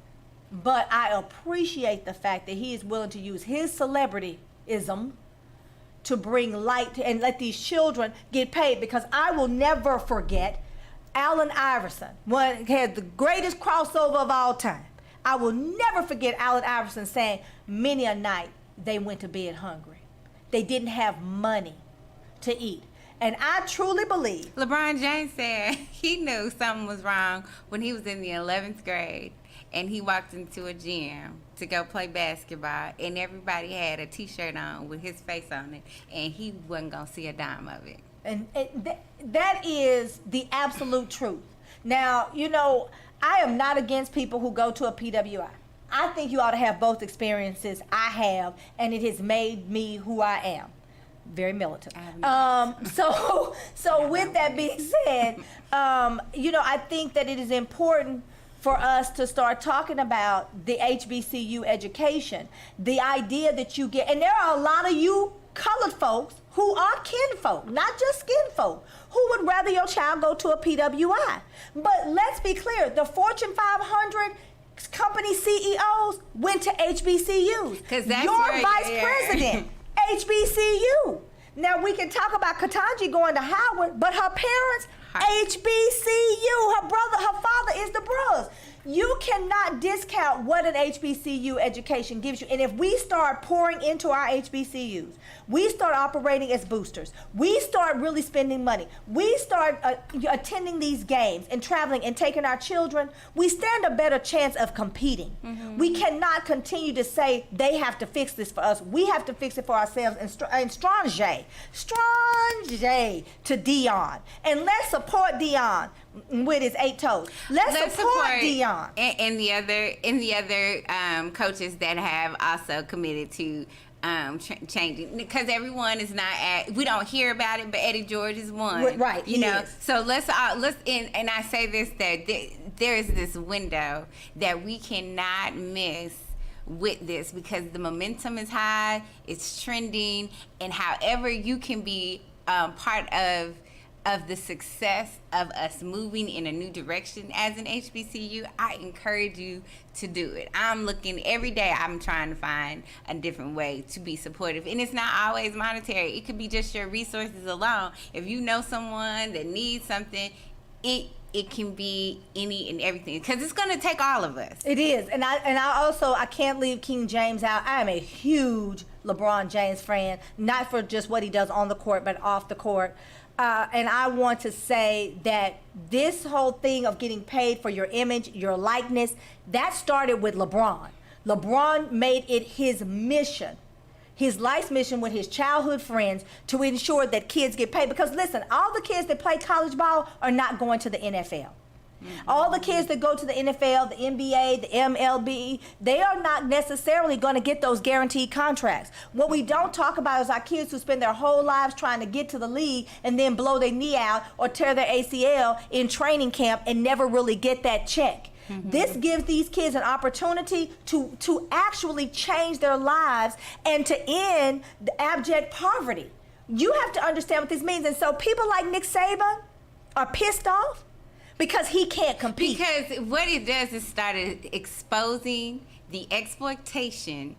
But I appreciate the fact that he is willing to use his celebrityism to bring light and let these children get paid, because I will never forget Allen Iverson, had the greatest crossover of all time. I will never forget Allen Iverson saying many a night they went to bed hungry. They didn't have money to eat. And I truly believe LeBron James said he knew something was wrong when he was in the 11th grade and he walked into a gym to go play basketball, and everybody had a T-shirt on with his face on it, and he wasn't going to see a dime of it. And that is the absolute truth. Now, I am not against people who go to a PWI. I think you ought to have both experiences. I have, and it has made me who I am. Very militant. So with that being said, I think that it is important for us to start talking about the HBCU education, the idea that you get, and there are a lot of you colored folks who are kinfolk, not just skin folk, who would rather your child go to a PWI. But let's be clear, the Fortune 500 company CEOs went to HBCUs. Because that's your vice president, HBCU. Now we can talk about Ketanji going to Howard, but her parents, HBCU. Her father is the bros. You cannot discount what an HBCU education gives you. And if we start pouring into our HBCUs, we start operating as boosters, we start really spending money, we start attending these games and traveling and taking our children, we stand a better chance of competing. Mm-hmm. We cannot continue to say they have to fix this for us. We have to fix it for ourselves. And strange to Deion. And let's support Deion with his 8 toes. Let's support Deion. And the other coaches that have also committed to changing, because everyone is not we don't hear about it, but Eddie George is one, right? You know, so let's and I say this, that there is this window that we cannot miss with this, because the momentum is high, it's trending, and however you can be part of the success of us moving in a new direction as an HBCU, I encourage you to do it. I'm looking every day, I'm trying to find a different way to be supportive. And it's not always monetary. It could be just your resources alone. If you know someone that needs something, it can be any and everything, because it's going to take all of us. It is. And I can't leave King James out. I am a huge LeBron James fan, not for just what he does on the court, but off the court. And I want to say that this whole thing of getting paid for your image, your likeness, that started with LeBron. LeBron made it his mission, his life's mission with his childhood friends, to ensure that kids get paid. Because listen, all the kids that play college ball are not going to the NFL. All the kids that go to the NFL, the NBA, the MLB, they are not necessarily going to get those guaranteed contracts. What we don't talk about is our kids who spend their whole lives trying to get to the league and then blow their knee out or tear their ACL in training camp and never really get that check. Mm-hmm. This gives these kids an opportunity to actually change their lives and to end the abject poverty. You have to understand what this means. And so people like Nick Saban are pissed off because he can't compete. Because what it does is started exposing the exploitation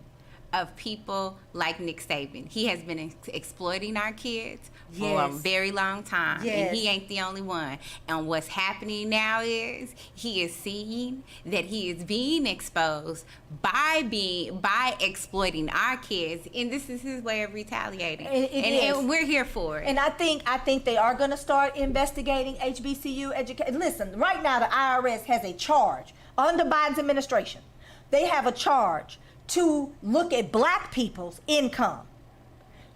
of people like Nick Saban. He has been exploiting our kids for a very long time. Yes. And he ain't the only one. And what's happening now is he is seeing that he is being exposed by exploiting our kids, and this is his way of retaliating. And we're here for it. And I think they are going to start investigating HBCU education. Listen, right now the IRS has a charge under Biden's administration. They have a charge to look at black people's income.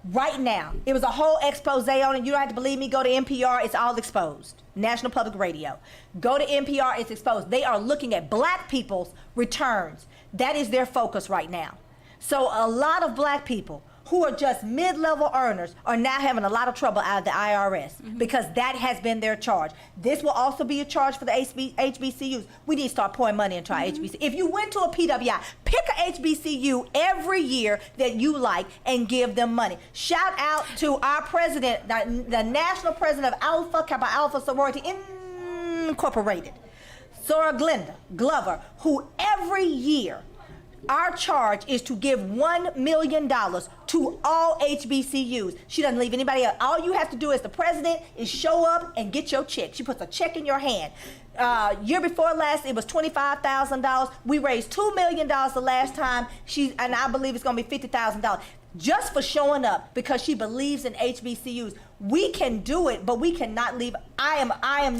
Right now, it was a whole expose on it. You don't have to believe me. Go to NPR. It's all exposed. National Public Radio. Go to NPR. It's exposed. They are looking at black people's returns. That is their focus right now. So a lot of black people who are just mid-level earners are now having a lot of trouble out of the IRS because that has been their charge. This will also be a charge for the HBCUs. We need to start pouring money into our HBCUs. If you went to a PWI, pick a HBCU every year that you like and give them money. Shout out to our president, the national president of Alpha Kappa Alpha Sorority Incorporated, Sora Glenda Glover, who every year our charge is to give $1 million to all HBCUs. She doesn't leave anybody else. All you have to do as the president is show up and get your check. She puts a check in your hand. Year before last, it was $25,000. We raised $2 million the last time. And I believe it's going to be $50,000. Just for showing up, because she believes in HBCUs. We can do it, but we cannot leave. I am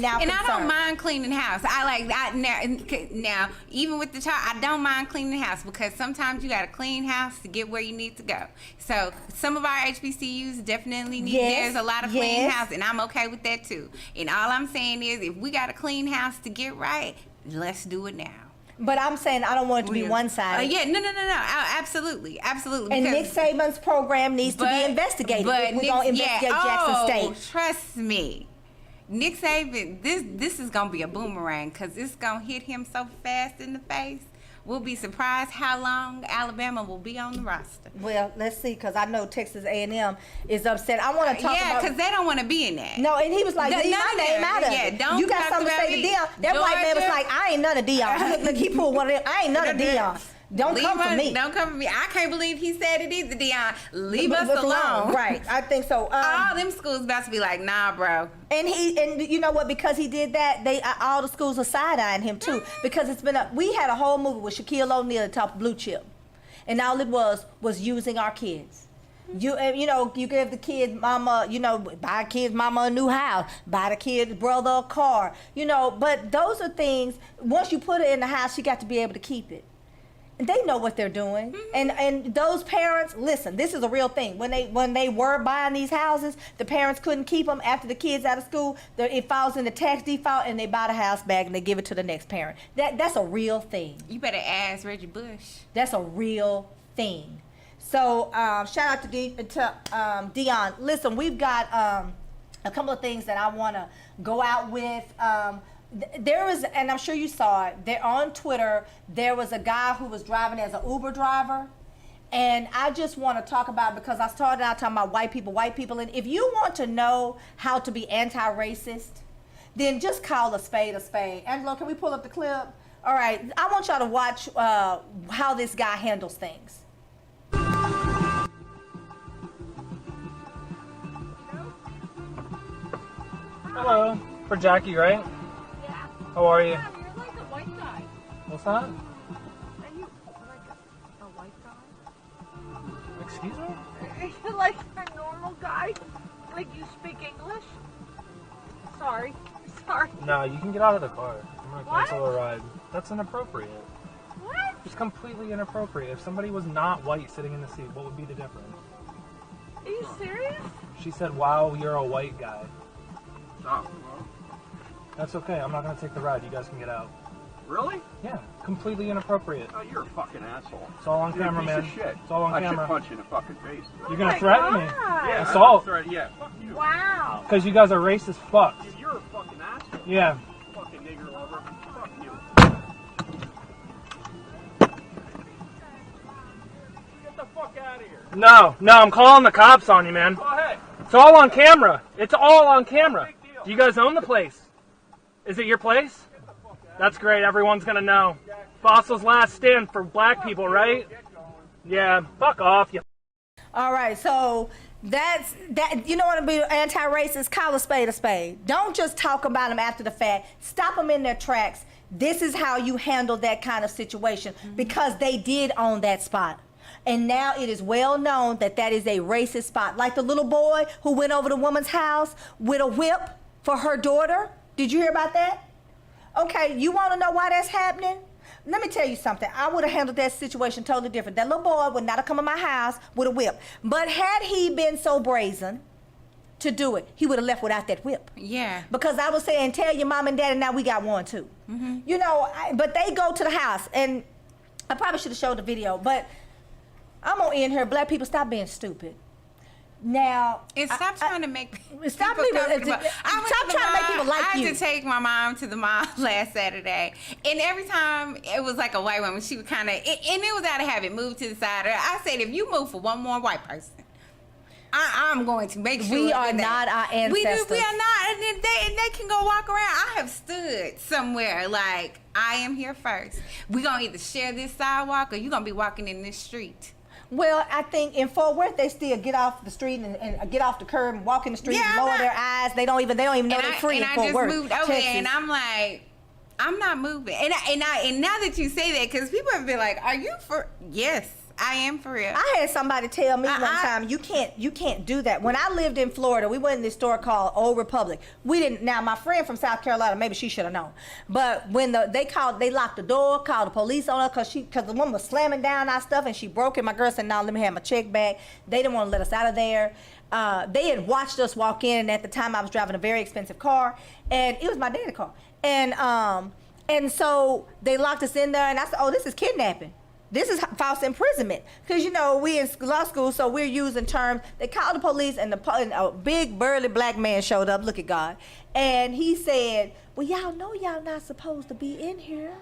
now and concerned. I don't mind cleaning house. Now, even with the child, I don't mind cleaning house, because sometimes you got to clean house to get where you need to go. So some of our HBCUs definitely need. There's a lot of clean house, and I'm okay with that too. And all I'm saying is, if we got to clean house to get right, let's do it now. But I'm saying I don't want it to be one-sided. Yeah, no. Absolutely. And Nick Saban's program needs to be investigated. But We're going to investigate Jackson State. Trust me. Nick Saban, this is going to be a boomerang because it's going to hit him so fast in the face. We'll be surprised how long Alabama will be on the roster. Well, let's see, because I know Texas A&M is upset. I want to talk about... Yeah, because they don't want to be in that. No, and he was like, leave my name out of it. Don't you got something to say to Deion. That white man was like, I ain't none of Deion. Look, he pulled one of them. I ain't none of Deion. Don't come for me. Don't come for me. I can't believe he said it either, Deion. Leave us alone. Right. I think so. All them schools about to be like, nah, bro. And you know what? Because he did that, all the schools are side-eyeing him too. Because we had a whole movie with Shaquille O'Neal at top blue chip, and all it was using our kids. You give the kid mama, buy a kid's mama a new house, buy the kid's brother a car, But those are things. Once you put it in the house, you got to be able to keep it. They know what they're doing, and those parents, listen. This is a real thing. When they were buying these houses, the parents couldn't keep them after the kids out of school. It falls into tax default, and they buy the house back and they give it to the next parent. That's a real thing. You better ask Reggie Bush. That's a real thing. So shout out to Deion. Listen, we've got a couple of things that I want to go out with. There was, and I'm sure you saw it, there on Twitter, there was a guy who was driving as an Uber driver. And I just want to talk about, because I started out talking about white people. And if you want to know how to be anti-racist, then just call a spade a spade. Angelo, can we pull up the clip? All right. I want y'all to watch how this guy handles things. Hello. For Jackie, right? How are you? Yeah, you're like a white guy. What's that? Are you like a white guy? Excuse me? Are you like a normal guy? Like you speak English? Sorry. No, you can get out of the car. I'm gonna What? cancel a ride. That's inappropriate. What? It's completely inappropriate. If somebody was not white sitting in the seat, what would be the difference? Are you serious? She said, wow, you're a white guy. Oh, That's okay. I'm not going to take the ride. You guys can get out. really? Yeah, completely inappropriate. Oh, you're a fucking asshole. It's all on You're camera, a man. piece of shit. It's all on I camera. should punch you in the fucking face. You're going to threaten me? Yeah, Assault. yeah, fuck you. Wow. Because you guys are racist fucks. Dude, you're a fucking asshole. Yeah. Fucking nigger lover. Fuck you. Get the fuck out of here. No, I'm calling the cops on you, man. Go ahead. It's all on camera. It's all on camera. Do you guys own the place? Is it your place? That's great. Everyone's going to know. Fossil's last stand for black people, right? Yeah, fuck off. You. All right, so that's that. You know what to be anti-racist? Call a spade a spade. Don't just talk about them after the fact. Stop them in their tracks. This is how you handle that kind of situation, because they did own that spot. And now it is well known that that is a racist spot. Like the little boy who went over the woman's house with a whip for her daughter. Did you hear about that? Okay, you want to know why that's happening? Let me tell you something. I would have handled that situation totally different. That little boy would not have come in my house with a whip. But had he been so brazen to do it, he would have left without that whip. Yeah. Because I was saying, tell your mom and dad, and now we got one too. Mm-hmm. You know, but they go to the house, and I probably should have showed the video, but I'm gonna end here. Black people, stop being stupid. Now, stop trying to make stop people comfortable. Stop trying to make people like I you. had to take my mom to the mall last Saturday, and every time it was like a white woman, she would kind of, and it was out of habit, move to the side. I said, if you move for one more white person, I'm going to make sure we are not our ancestors. We are not, and they can go walk around. I have stood somewhere like I am here first. We gonna either share this sidewalk or you gonna be walking in this street. Well, I think in Fort Worth they still get off the street and get off the curb and walk in the street and lower their eyes. They don't even know they're free in Fort Worth. And I just moved over there, and I'm like, I'm not moving. And now that you say that, because people have been like, are you for? Yes, I am for real. I had somebody tell me one time, you can't do that. When I lived in Florida, we went in this store called Old Republic. We didn't. Now my friend from South Carolina, maybe she should have known. But when they locked the door, called the police on her because the woman was slamming down our stuff and she broke it. My girl said, "No, let me have my check back." They didn't want to let us out of there. They had watched us walk in, and at the time I was driving a very expensive car, and it was my dad's car. And so they locked us in there, and I said, oh, this is kidnapping. This is false imprisonment. Because, you know, we in law school, so we're using terms. They called the police, and a big, burly black man showed up. Look at God. And he said, well, y'all know y'all not supposed to be in here.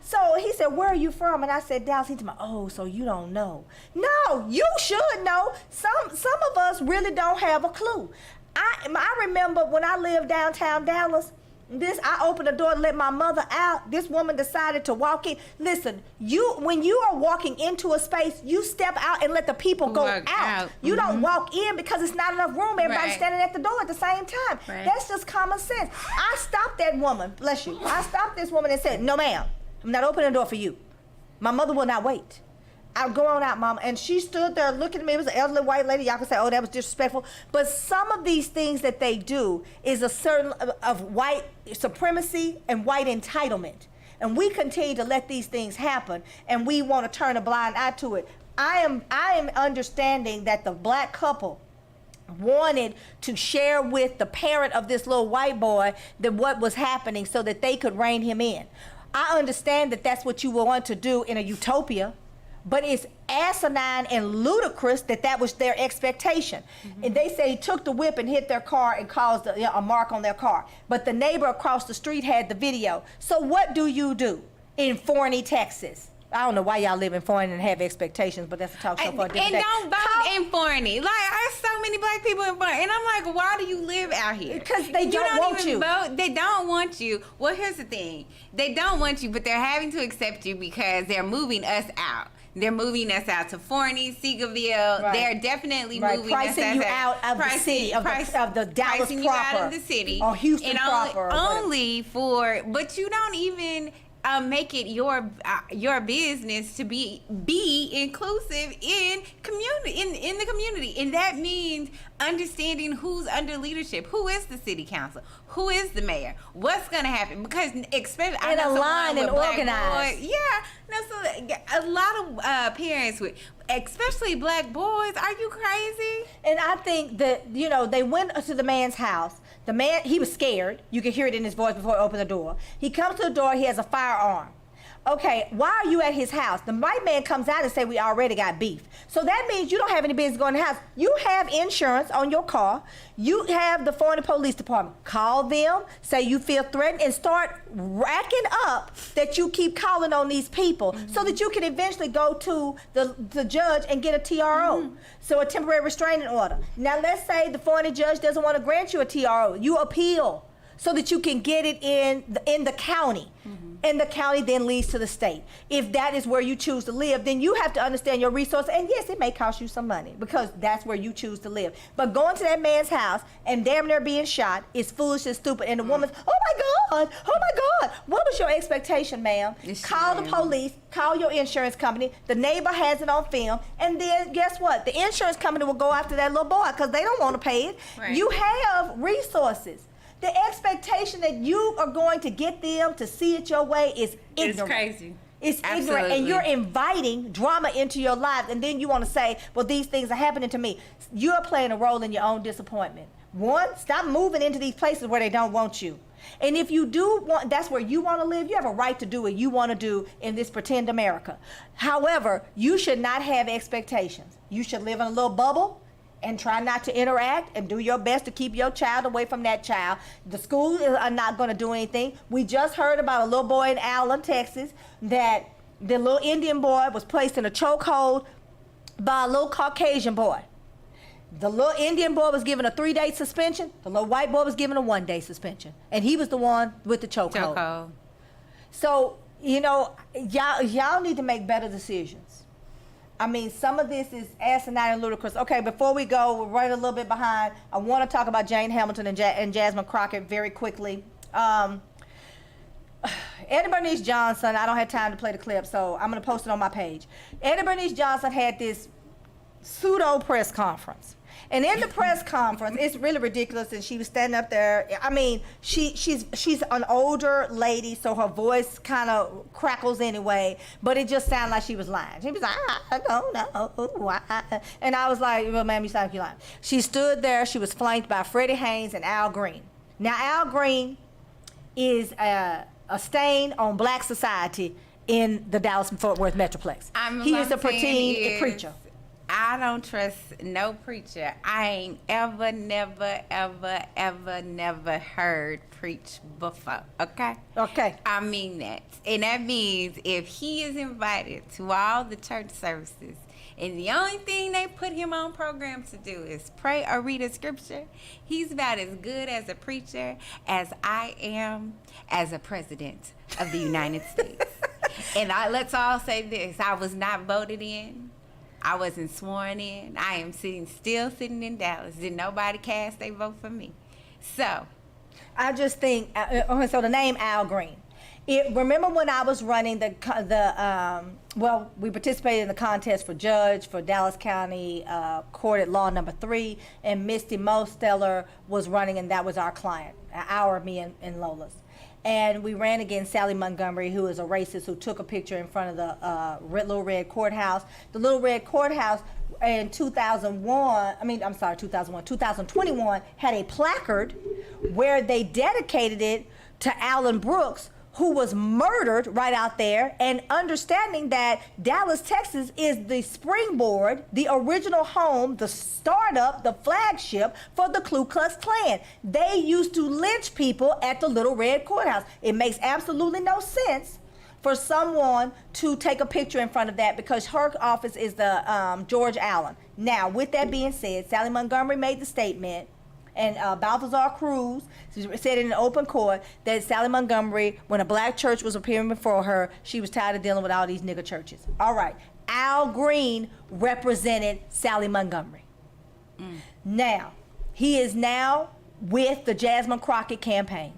So he said, where are you from? And I said, Dallas. He told me, oh, so you don't know. No, you should know. Some of us really don't have a clue. I remember when I lived downtown Dallas, I opened the door to let my mother out. This woman decided to walk in. Listen, when you are walking into a space, you step out and let the people go out. You don't walk in because it's not enough room. Everybody's standing at the door at the same time. That's just common sense. I stopped that woman, bless you. I stopped this woman and said, no, ma'am, I'm not opening the door for you. My mother will not wait. I'll go on out, Mama. And she stood there looking at me. It was an elderly white lady. Y'all can say, oh, that was disrespectful. But some of these things that they do is a certain of white supremacy and white entitlement. And we continue to let these things happen, and we want to turn a blind eye to it. I am understanding that the black couple wanted to share with the parent of this little white boy what was happening so that they could rein him in. I understand that that's what you want to do in a utopia, but it's asinine and ludicrous that was their expectation. And they say he took the whip and hit their car and caused a mark on their car. But the neighbor across the street had the video. So what do you do in Forney, Texas? I don't know why y'all live in Forney and have expectations, but that's a talk show for a different day. And don't vote in Forney. Like, there's so many black people in Forney. And I'm like, why do you live out here? Because they don't want you. Vote. They don't want you. Well, here's the thing. They don't want you, but they're having to accept you because they're moving us out. They're moving us out to Forney, Seagoville. Right. They're definitely moving us out of the city, of the Dallas pricing proper. You out of the city. Or Houston proper. But you don't even make it your business to be inclusive in the community, and that means understanding who's under leadership, who is the city council, who is the mayor, what's going to happen, because especially and aligned and organized. So a lot of parents with, especially black boys, are you crazy? And I think that they went to the man's house. The man, he was scared. You could hear it in his voice before he opened the door. He comes to the door, he has a firearm. Okay, why are you at his house? The white man comes out and say, we already got beef. So that means you don't have any business going in the house. You have insurance on your car. You have the Forney Police Department. Call them, say you feel threatened, and start racking up that you keep calling on these people so that you can eventually go to the judge and get a TRO. So a temporary restraining order. Now let's say the Forney judge doesn't want to grant you a TRO. You appeal so that you can get it in the county. And the county then leads to the state. If that is where you choose to live, then you have to understand your resources. And yes, it may cost you some money because that's where you choose to live. But going to that man's house and damn near being shot is foolish and stupid. And the woman's, oh my God, what was your expectation, ma'am? Call the police, call your insurance company. The neighbor has it on film. And then guess what? The insurance company will go after that little boy because they don't want to pay it. Right. You have resources. The expectation that you are going to get them to see it your way is ignorant. It's crazy. It's ignorant, and you're inviting drama into your life, and then you want to say, well, these things are happening to me. You're playing a role in your own disappointment. One, stop moving into these places where they don't want you. And if you do want, that's where you want to live, you have a right to do what you want to do in this pretend America. However, you should not have expectations. You should live in a little bubble and try not to interact and do your best to keep your child away from that child. The schools are not going to do anything. We just heard about a little boy in Allen, Texas, that the little Indian boy was placed in a chokehold by a little Caucasian boy. The little Indian boy was given a 3-day suspension. The little white boy was given a 1-day suspension. And he was the one with the chokehold. So, y'all need to make better decisions. I mean, some of this is asinine and ludicrous. Okay, before we go, we're running a little bit behind. I want to talk about Jane Hamilton and Jasmine Crockett very quickly. Eddie Bernice Johnson, I don't have time to play the clip, so I'm going to post it on my page. Eddie Bernice Johnson had this pseudo press conference. And in the press conference, it's really ridiculous, and she was standing up there. I mean, she's an older lady, so her voice kind of crackles anyway, but it just sounded like she was lying. She was like, I don't know why. And I was like, well, ma'am, you sound like you're lying. She stood there. She was flanked by Freddie Haynes and Al Green. Now, Al Green is a stain on black society in the Dallas-Fort Worth Metroplex. He is a preteen preacher. I don't trust no preacher. I ain't ever, never, ever, ever, never heard preach before. Okay? Okay. I mean that. And that means if he is invited to all the church services and the only thing they put him on program to do is pray or read a scripture, he's about as good as a preacher as I am as a president of the United States. And let's all say this. I was not voted in. I wasn't sworn in. I am still sitting in Dallas. Did nobody cast their vote for me? So, I just think. So the name Al Green. Remember when I was running we participated in the contest for judge for Dallas County Court at Law Number 3, and Misty Mosteller was running, and that was our client, me and Lola's. And we ran against Sally Montgomery, who is a racist who took a picture in front of the Little Red Courthouse. The Little Red Courthouse in 2021 had a placard where they dedicated it to Alan Brooks, who was murdered right out there, and understanding that Dallas, Texas is the springboard, the original home, the startup, the flagship for the Ku Klux Klan. They used to lynch people at the Little Red Courthouse. It makes absolutely no sense for someone to take a picture in front of that because her office is the George Allen. Now, with that being said, Sally Montgomery made the statement, and Balthazar Cruz said in an open court that Sally Montgomery, when a black church was appearing before her, she was tired of dealing with all these nigger churches. All right. Al Green represented Sally Montgomery. Now, he is now with the Jasmine Crockett campaign.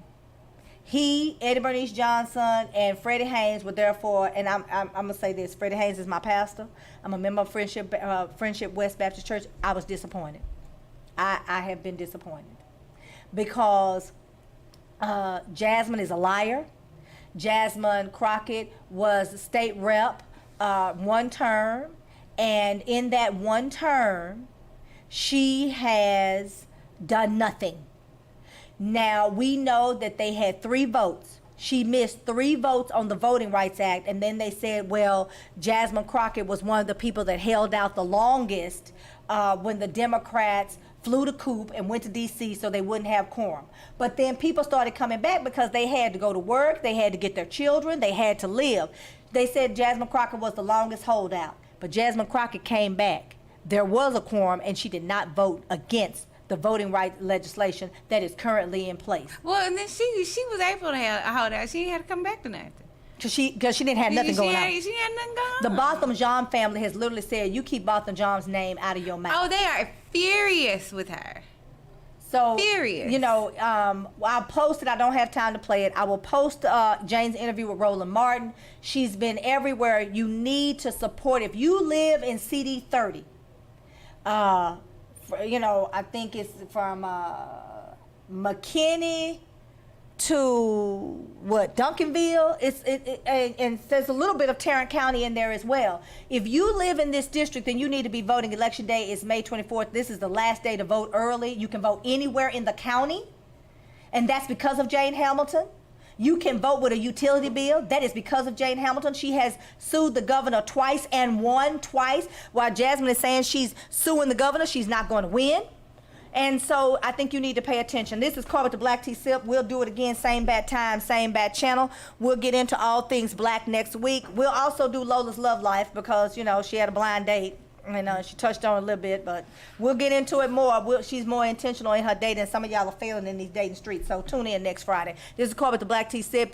He, Eddie Bernice Johnson, and Freddie Haynes were therefore, and I'm going to say this, Freddie Haynes is my pastor. I'm a member of Friendship West Baptist Church. I was disappointed. I have been disappointed because Jasmine is a liar. Jasmine Crockett was a state rep one term, and in that one term, she has done nothing. Now, we know that they had 3 votes. She missed 3 votes on the Voting Rights Act, and then they said, well, Jasmine Crockett was one of the people that held out the longest when the Democrats flew the coop and went to D.C. so they wouldn't have quorum. But then people started coming back because they had to go to work, they had to get their children, they had to live. They said Jasmine Crockett was the longest holdout, but Jasmine Crockett came back. There was a quorum, and she did not vote against the voting rights legislation that is currently in place. Well, and then she was able to hold out. She didn't have to come back to nothing. Because she didn't have nothing going on. She had nothing going on. The Botham-Jean family has literally said, you keep Botham-Jean's name out of your mouth. Oh, they are furious with her. So, furious. You know, I'll post it. I don't have time to play it. I will post Jane's interview with Roland Martin. She's been everywhere. You need to support. If you live in CD 30, you know, I think it's from McKinney to Duncanville. And there's a little bit of Tarrant County in there as well. If you live in this district, then you need to be voting. Election day is May 24th. This is the last day to vote early. You can vote anywhere in the county, and that's because of Jane Hamilton. You can vote with a utility bill. That is because of Jane Hamilton. She has sued the governor twice and won twice. While Jasmine is saying she's suing the governor, she's not going to win. And so I think you need to pay attention. This is Caught with the Black Tea Sip. We'll do it again, same bad time, same bad channel. We'll get into all things black next week. We'll also do Lola's love life because, you know, she had a blind date. And she touched on it a little bit, but we'll get into it more. She's more intentional in her dating. Some of y'all are failing in these dating streets, so tune in next Friday. This is Caught with the Black Tea Sip.